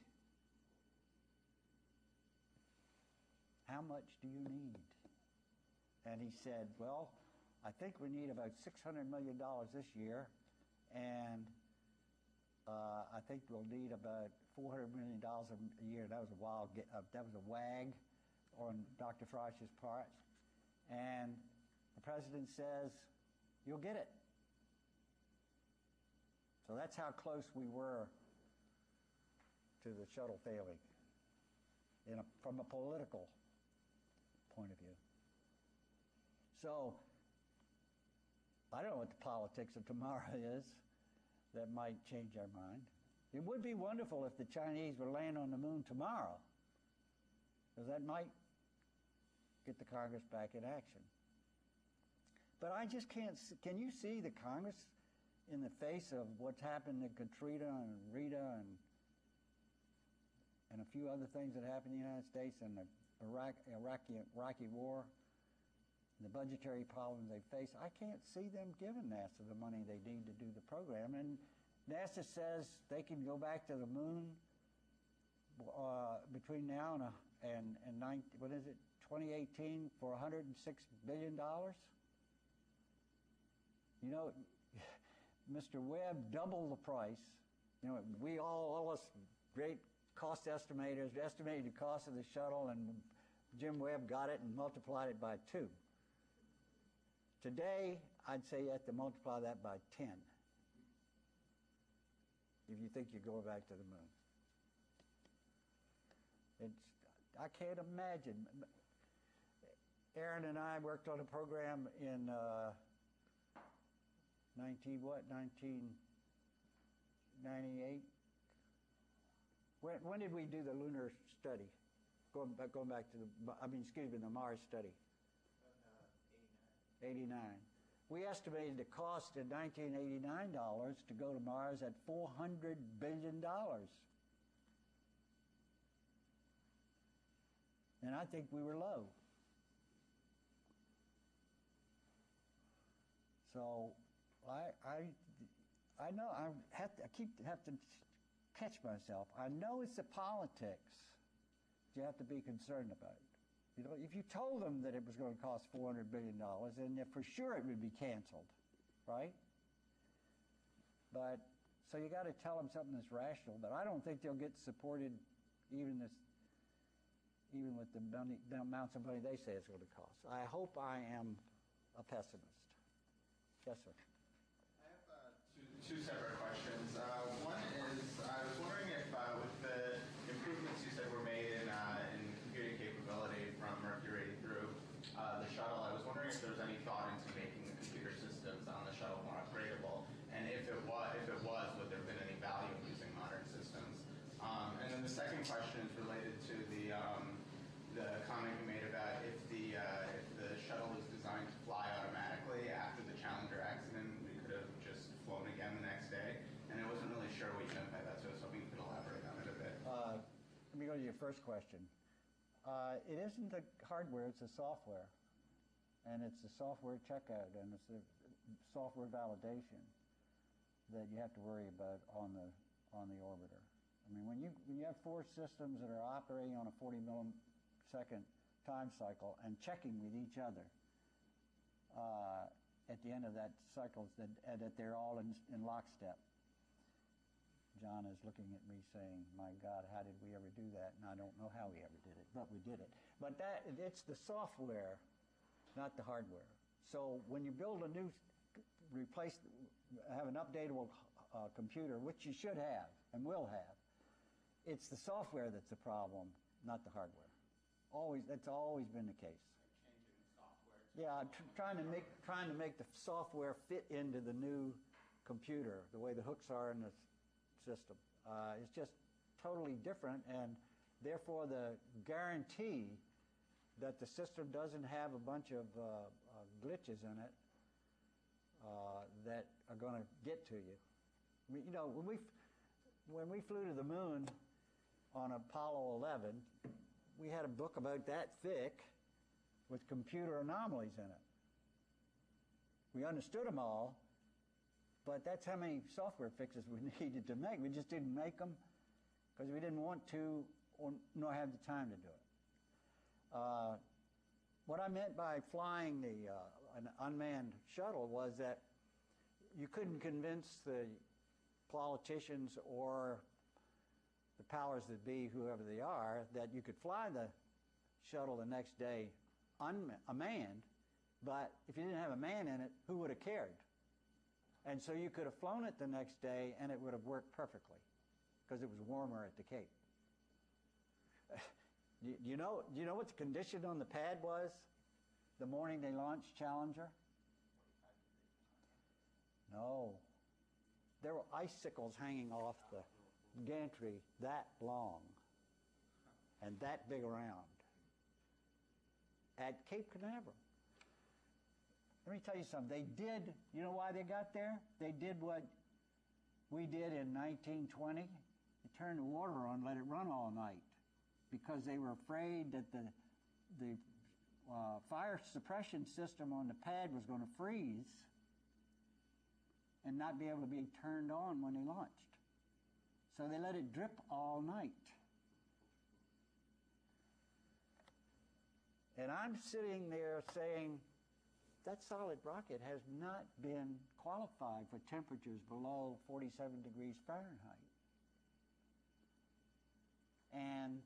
How much do you need? And he said, well, I think we need about $600 million this year, and I think we'll need about $400 million a year. That was that was a wag on Dr. Frosch's part. And the president says, you'll get it. So that's how close we were to the shuttle failing from a political point of view. So I don't know what the politics of tomorrow is that might change our mind. It would be wonderful if the Chinese were laying on the moon tomorrow, because that might get the Congress back in action. But I just can't see, can you see the Congress in the face of what's happened to Katrina and Rita and a few other things that happened in the United States and the Iraqi war, the budgetary problems they face? I can't see them giving NASA the money they need to do the program. And NASA says they can go back to the moon between now and 2018 for $106 billion. You know, Mr. Webb doubled the price. You know, we all us great cost estimators estimated the cost of the shuttle, and Jim Webb got it and multiplied it by 2. Today, I'd say you have to multiply that by 10 if you think you're going back to the moon. I can't imagine. Aaron and I worked on a program in 1998? When did we do the lunar study? Going back to the Mars study. 89. We estimated the cost in 1989 to go to Mars at $400 billion. And I think we were low. So I know I have to catch myself. I know it's the politics you have to be concerned about. You know, if you told them that it was going to cost $400 billion, then for sure it would be canceled, right? But so you got to tell them something that's rational. But I don't think they'll get supported even with the amounts of money they say it's going to cost. I hope I am a pessimist. Yes, sir. I have two separate questions. One is, I was wondering if with the improvements you said were made in computing capability from Mercury through the shuttle, I was wondering if there was any thought into making the computer systems on the shuttle more upgradable, and if it was, would there have been any value in using modern systems? And then the second question is related to the comment you made about if the shuttle was designed to fly automatically after the Challenger accident, we could have just flown again the next day. And I wasn't really sure what you meant by that, so I was hoping you could elaborate on it a bit. Let me go to your first question. It isn't the hardware, it's the software. And it's the software checkout and it's the software validation that you have to worry about on the orbiter. I mean, when you have 4 systems that are operating on a 40 millisecond time cycle and checking with each other at the end of that cycle, that they're all in lockstep. John is looking at me saying, my God, how did we ever do that? And I don't know how we ever did it, but we did it. But it's the software, not the hardware. So when you build a new, have an updatable computer, which you should have and will have, it's the software that's the problem, not the hardware. That's always been the case. Changing the software. Yeah, trying to make the software fit into the new computer, the way the hooks are in the system. It's just totally different, and therefore the guarantee that the system doesn't have a bunch of glitches in it that are going to get to you. I mean, you know, when we flew to the moon on Apollo 11, we had a book about that thick with computer anomalies in it. We understood them all, but that's how many software fixes we needed to make. We just didn't make them because we didn't want to nor have the time to do it. What I meant by flying an unmanned shuttle was that you couldn't convince the politicians or the powers that be, whoever they are, that you could fly the shuttle the next day unmanned, but if you didn't have a man in it, who would have cared? And so you could have flown it the next day and it would have worked perfectly because it was warmer at the Cape. You know what the condition on the pad was the morning they launched Challenger? No. There were icicles hanging off the gantry that long and that big around at Cape Canaveral. Let me tell you something. They did, you know why they got there? They did what we did in 1920. They turned the water on, let it run all night, because they were afraid that the fire suppression system on the pad was going to freeze and not be able to be turned on when they launched. So they let it drip all night. And I'm sitting there saying, that solid rocket has not been qualified for temperatures below 47 degrees Fahrenheit. And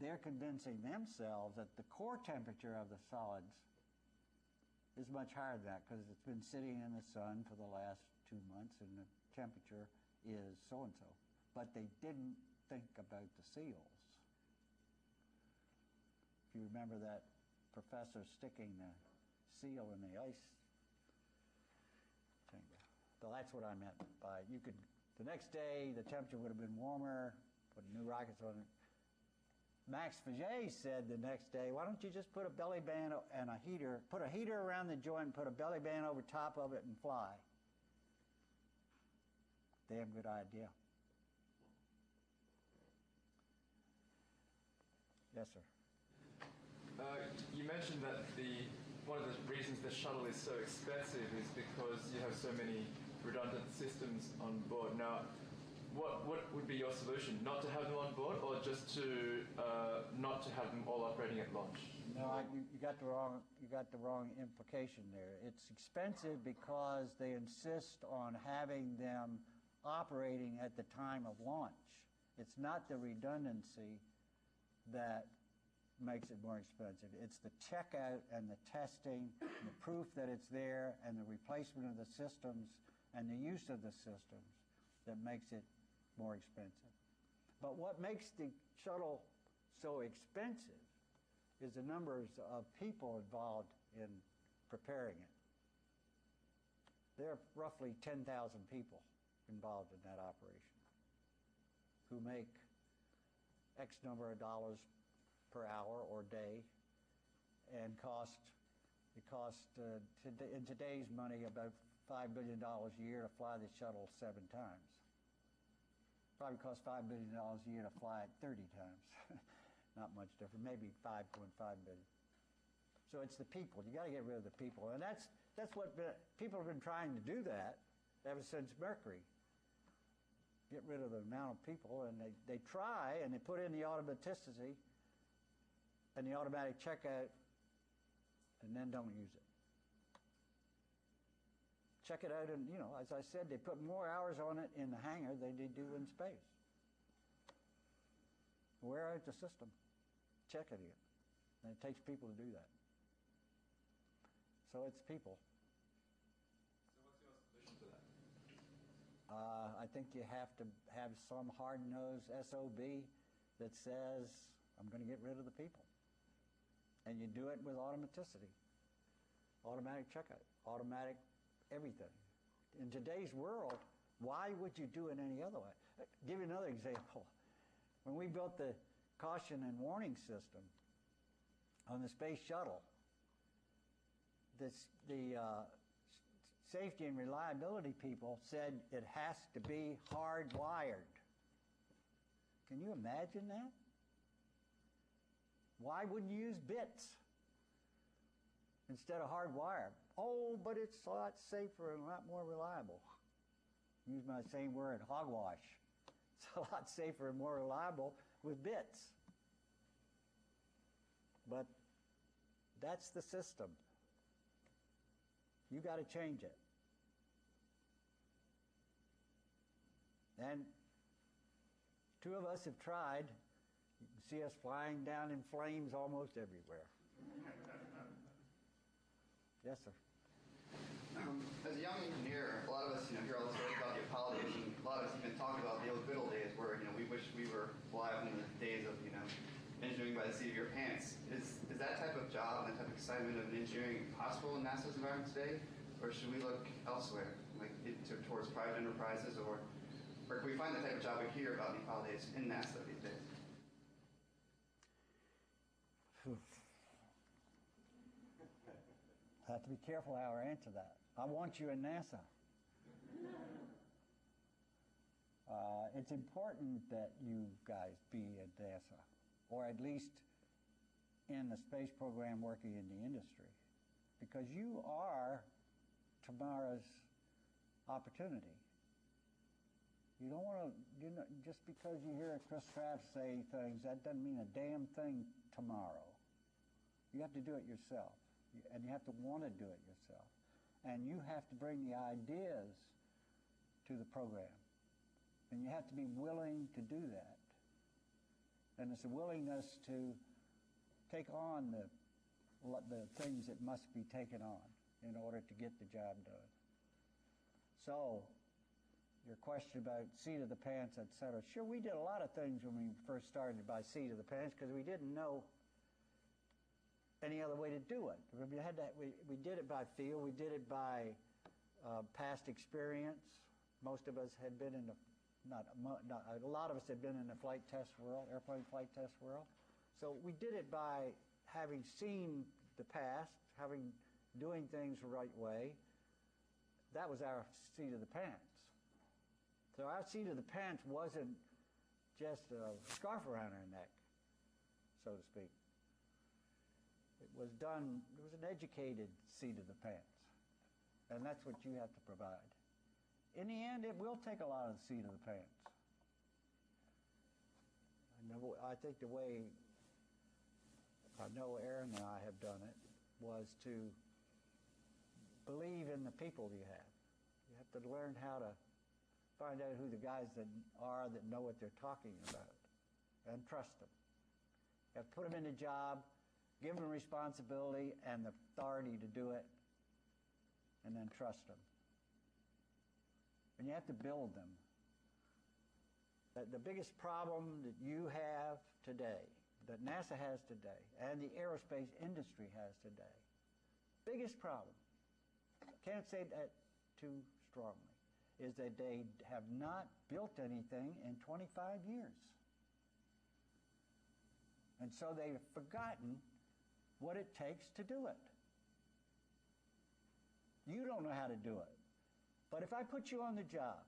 they're convincing themselves that the core temperature of the solids is much higher than that because it's been sitting in the sun for the last 2 months and the temperature is so-and-so. But they didn't think about the seals. If you remember that professor sticking the seal in the ice chamber. So that's what I meant by the next day the temperature would have been warmer, put new rockets on it. Max Faget said the next day, why don't you just put a belly band and a heater, put a heater around the joint and put a belly band over top of it and fly. Damn good idea. Yes, sir. You mentioned that one of the reasons the shuttle is so expensive is because you have so many redundant systems on board. Now, what would be your solution? Not to have them on board, or just to not to have them all operating at launch? No, you got the wrong implication there. It's expensive because they insist on having them operating at the time of launch. It's not the redundancy that makes it more expensive. It's the checkout and the testing, and the proof that it's there, and the replacement of the systems and the use of the systems that makes it more expensive. But what makes the shuttle so expensive is the numbers of people involved in preparing it. There are roughly 10,000 people involved in that operation who make X number of dollars per hour or day, and it costs in today's money about $5 billion a year to fly the shuttle 7 times. Probably costs $5 billion a year to fly it 30 times. Not much different, maybe 5.5 billion. So it's the people. You got to get rid of the people, and that's what people have been trying to do that ever since Mercury. Get rid of the amount of people, and they try, and they put in the automaticity and the automatic checkout, and then don't use it. Check it out, and as I said, they put more hours on it in the hangar than they do in space. Wear out the system, checking it, and it takes people to do that. So it's people. So what's your solution to that? I think you have to have some hard-nosed SOB that says, I'm going to get rid of the people. And you do it with automaticity, automatic checkout, automatic everything. In today's world, why would you do it any other way? I'll give you another example. When we built the caution and warning system on the space shuttle, the safety and reliability people said it has to be hardwired. Can you imagine that? Why wouldn't you use bits instead of hardwire? Oh, but it's a lot safer and a lot more reliable. Use my same word, hogwash. It's a lot safer and more reliable with bits. But that's the system. You got to change it. And Two of us have tried. You can see us flying down in flames almost everywhere. Yes, sir. As a young engineer, a lot of us, hear all the stories about the Apollo days, and a lot of us have been talking about the old good old days where, we wish we were alive in the days of, engineering by the seat of your pants. Is that type of job and that type of excitement of engineering possible in NASA's environment today, or should we look elsewhere, like towards private enterprises, or can we find the type of job we hear about in the Apollo days in NASA these days? I have to be careful how I answer that. I want you in NASA. It's important that you guys be at NASA, or at least in the space program working in the industry, because you are tomorrow's opportunity. You don't want to, just because you hear Chris Kraft say things, that doesn't mean a damn thing tomorrow. You have to do it yourself, and you have to want to do it yourself. And you have to bring the ideas to the program. And you have to be willing to do that. And it's a willingness to take on the things that must be taken on in order to get the job done. So, your question about seat of the pants, et cetera. Sure, we did a lot of things when we first started by seat of the pants because we didn't know any other way to do it. We did it by feel. We did it by past experience. Most of us had been in the a lot of us had been in the flight test world, airplane flight test world. So we did it by having seen the past, doing things the right way. That was our seat of the pants. So our seat of the pants wasn't just a scarf around our neck, so to speak. It was an educated seat of the pants. And that's what you have to provide. In the end, it will take a lot of the seat of the pants. I think the way I know Aaron and I have done it was to believe in the people you have. You have to learn how to find out who the guys that know what they're talking about and trust them. You have to put them in a job, give them responsibility and the authority to do it, and then trust them. And you have to build them. The biggest problem that you have today, that NASA has today, and the aerospace industry has today, biggest problem, can't say that too strongly, is that they have not built anything in 25 years. And so they've forgotten what it takes to do it. You don't know how to do it. But if I put you on the job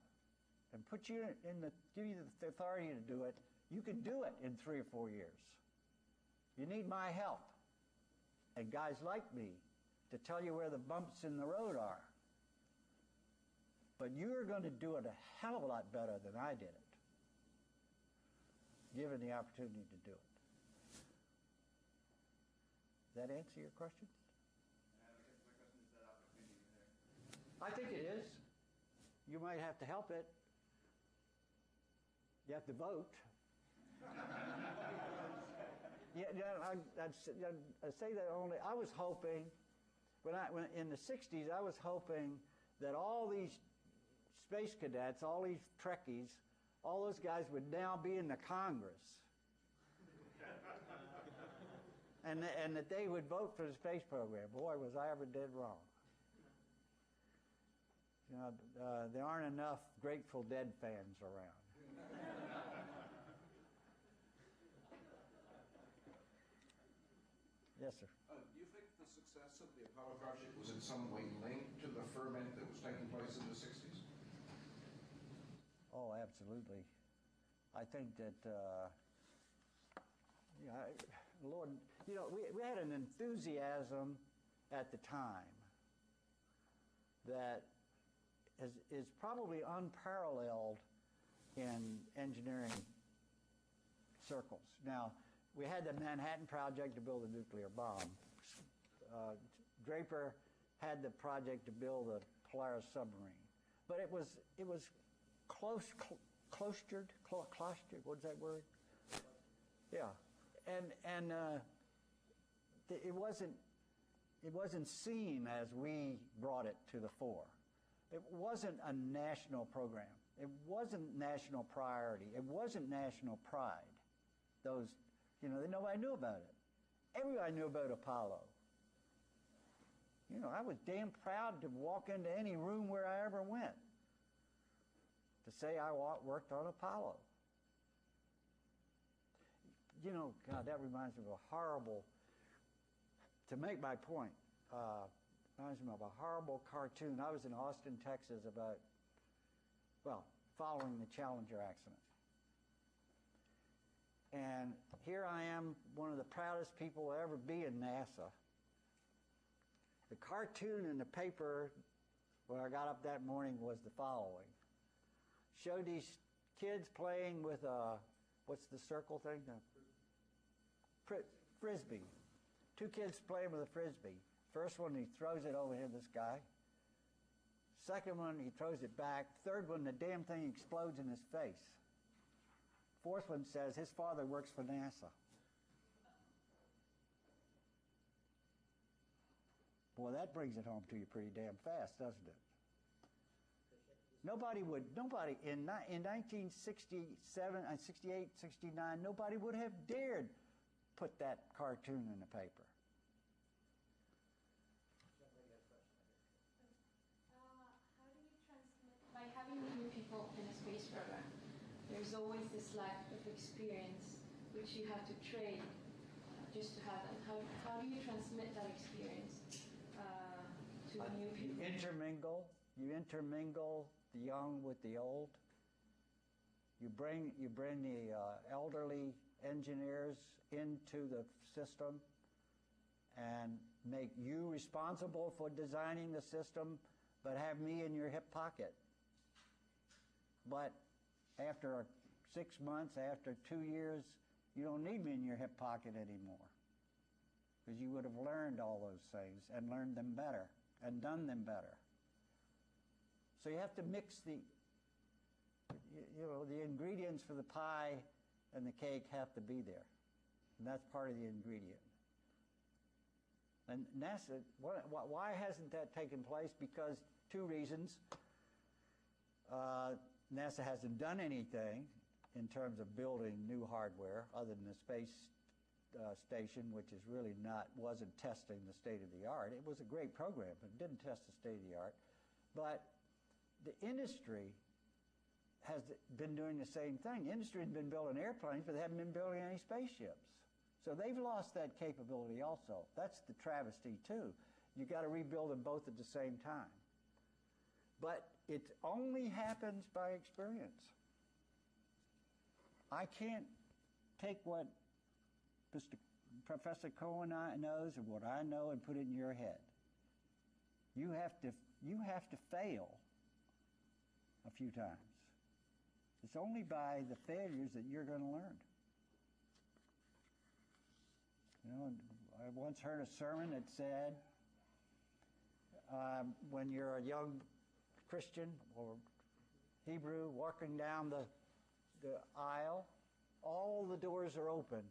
and give you the authority to do it, you can do it in 3 or 4 years. You need my help and guys like me to tell you where the bumps in the road are. But you're going to do it a hell of a lot better than I did it, given the opportunity to do it. Does that answer your question? I guess my question is that opportunity there. I think it is. You might have to help it. You have to vote. I say that only. I was hoping, when in the 60s, I was hoping that all these space cadets, all these Trekkies, all those guys would now be in the Congress. and that they would vote for the space program. Boy, was I ever dead wrong. There aren't enough Grateful Dead fans around. Yes, sir. Do you think the success of the Apollo project was in some way linked to the ferment that was taking place in the 60s? Oh, absolutely. I think that, Lord, we had an enthusiasm at the time that is probably unparalleled in engineering circles. Now, we had the Manhattan Project to build a nuclear bomb. Draper had the project to build a Polaris submarine. But it was cloistered, what's that word? Yeah, and it wasn't seen as we brought it to the fore. It wasn't a national program. It wasn't national priority. It wasn't national pride. Nobody knew about it. Everybody knew about Apollo. I was damn proud to walk into any room where I ever went to say I worked on Apollo. God, that reminds me of a horrible, to make my point, reminds me of a horrible cartoon. I was in Austin, Texas following the Challenger accident. And here I am, one of the proudest people to ever be in NASA. The cartoon in the paper when I got up that morning was the following. Showed these kids playing with what's the circle thing? Frisbee. Two kids playing with a Frisbee. First one, he throws it over here, this guy. Second one, he throws it back. Third one, the damn thing explodes in his face. Fourth one says his father works for NASA. Boy, that brings it home to you pretty damn fast, doesn't it? Nobody in 1967, 68, 69, nobody would have dared put that cartoon in the paper. How do you transmit, by having new people in a space program, there's always this lack of experience which you have to trade just to have them. How do you transmit that experience to new people? You intermingle the young with the old. You bring the elderly engineers into the system and make you responsible for designing the system, but have me in your hip pocket. But after 6 months, after 2 years, you don't need me in your hip pocket anymore, because you would have learned all those things and learned them better and done them better. So you have to mix the ingredients for the pie and the cake have to be there. And that's part of the ingredient. And NASA, why hasn't that taken place? Because 2 reasons. NASA hasn't done anything in terms of building new hardware other than the space station, which is really wasn't testing the state of the art. It was a great program, but it didn't test the state of the art. But the industry has been doing the same thing. The industry has been building airplanes, but they haven't been building any spaceships. So they've lost that capability also. That's the travesty too. You got to rebuild them both at the same time. But it only happens by experience. I can't take what Professor Cohen knows and what I know and put it in your head. You have to fail a few times. It's only by the failures that you're going to learn. I once heard a sermon that said, when you're a young Christian or Hebrew walking down the aisle, all the doors are open.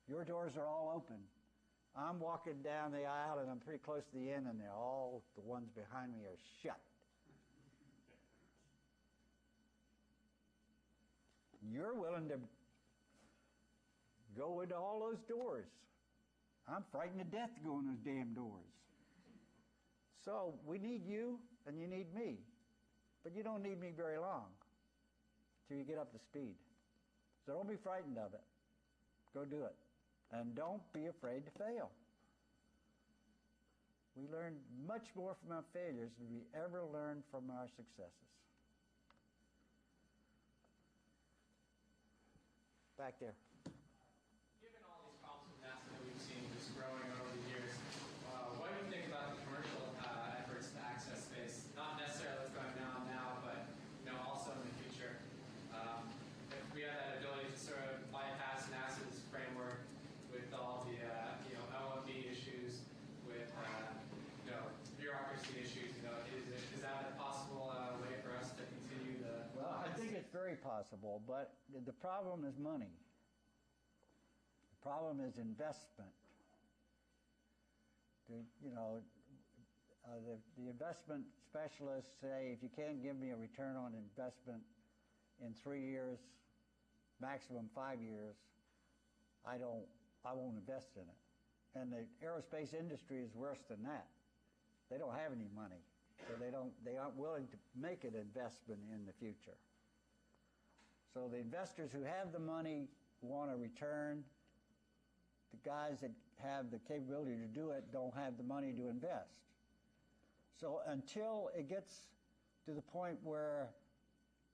Your doors are all open. I'm walking down the aisle and I'm pretty close to the end, and all the ones behind me are shut. You're willing to go into all those doors. I'm frightened to death to go in those damn doors. So we need you and you need me. But you don't need me very long till you get up to speed. So don't be frightened of it. Go do it. And don't be afraid to fail. We learn much more from our failures than we ever learned from our successes. Back there. Given all these problems with NASA that we've seen just growing over the years, what do you think about the commercial efforts to access space? Not necessarily what's going on now, but also in the future. If we have that ability to sort of bypass NASA's framework with all the OMB issues, with bureaucracy issues, is that a possible way for us to continue the possible, but the problem is money. The problem is investment. The investment specialists say, if you can't give me a return on investment in 3 years, maximum 5 years, I won't invest in it. And the aerospace industry is worse than that. They don't have any money, so they aren't willing to make an investment in the future. So the investors who have the money want a return. The guys that have the capability to do it don't have the money to invest. So until it gets to the point where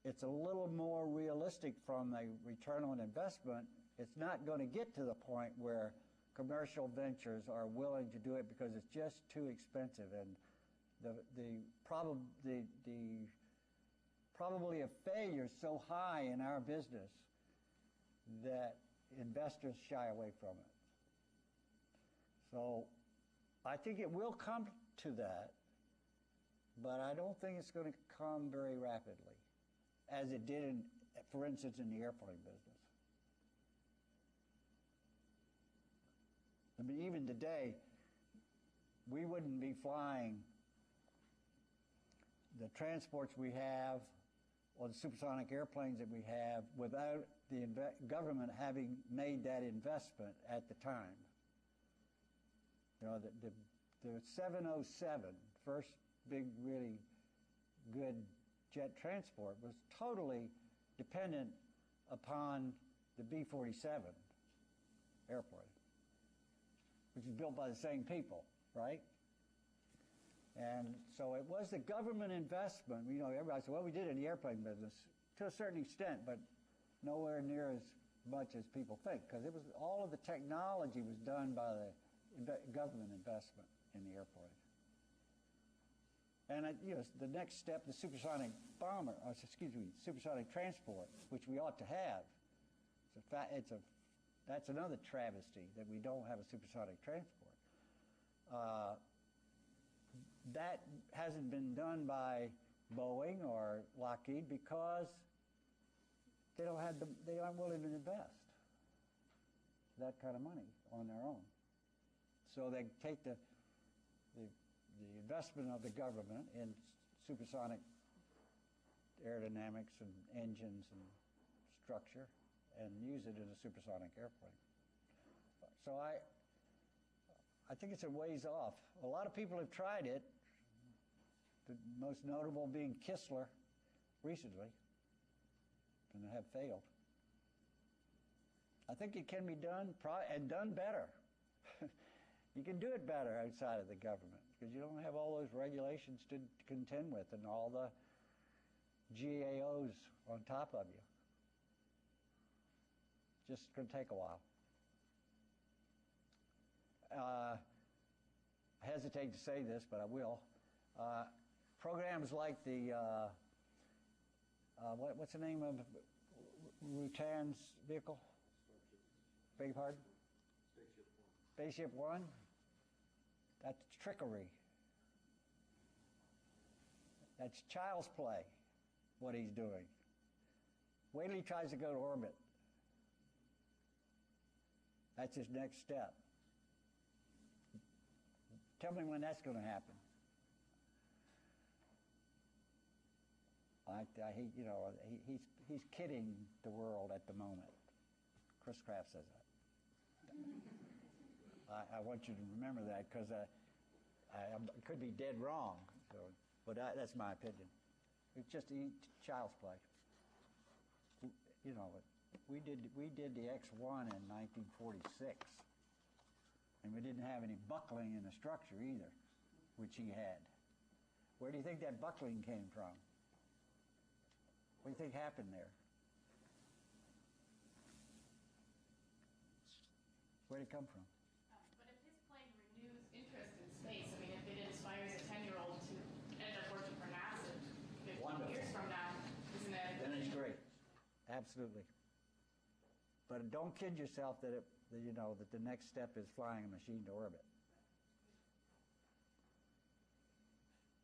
it's a little more realistic from a return on investment, it's not going to get to the point where commercial ventures are willing to do it because it's just too expensive, and the probability of failure is so high in our business that investors shy away from it. So I think it will come to that, but I don't think it's going to come very rapidly, as it did, for instance, in the airplane business. I mean, even today, we wouldn't be flying the transports we have or the supersonic airplanes that we have without the government having made that investment at the time. You know, the 707, first big, really good jet transport, was totally dependent upon the B-47 airplane, which is built by the same people, right? And so it was the government investment. You know, everybody said, well, we did it in the airplane business to a certain extent, but nowhere near as much as people think, because it was all of the technology was done by the government investment in the airplane. And the next step, the supersonic bomber, supersonic transport, which we ought to have. That's another travesty that we don't have a supersonic transport. That hasn't been done by Boeing or Lockheed because they aren't willing to invest that kind of money on their own. So they take the investment of the government in supersonic aerodynamics and engines and structure and use it in a supersonic airplane. So I think it's a ways off. A lot of people have tried it, the most notable being Kistler recently, and have failed. I think it can be done and done better. You can do it better outside of the government because you don't have all those regulations to contend with and all the GAOs on top of you. Just going to take a while. I hesitate to say this, but I will. Programs like the, what's the name of Rutan's vehicle? Beg your pardon? Spaceship One. That's trickery. That's child's play, what he's doing. Wait till he tries to go to orbit. That's his next step. Tell me when that's going to happen. He's kidding the world at the moment. Chris Kraft says that. I want you to remember that because I could be dead wrong. So, but that's my opinion. It's just child's play. You know, we did the X-1 in 1946, and we didn't have any buckling in the structure either, which he had. Where do you think that buckling came from? What do you think happened there? Where did it come from? But if his plane renews interest in space, I mean, if it inspires a 10-year-old to end up working for NASA 15 years from now, isn't that? Then it's great. Absolutely. But don't kid yourself that the next step is flying a machine to orbit.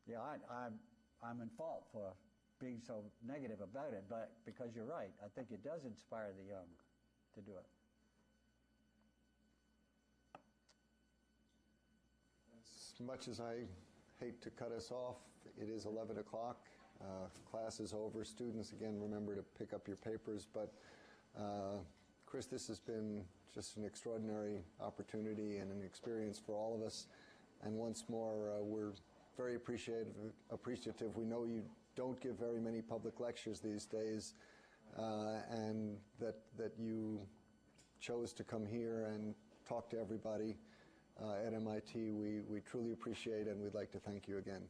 Yeah, I'm in fault for being so negative about it, but because you're right, I think it does inspire the young to do it. As much as I hate to cut us off, it is 11 o'clock. Class is over. Students, again, remember to pick up your papers. But Chris, this has been just an extraordinary opportunity and an experience for all of us. And once more, we're very appreciative. We know you don't give very many public lectures these days, and that you chose to come here and talk to everybody at MIT. We truly appreciate it, and we'd like to thank you again.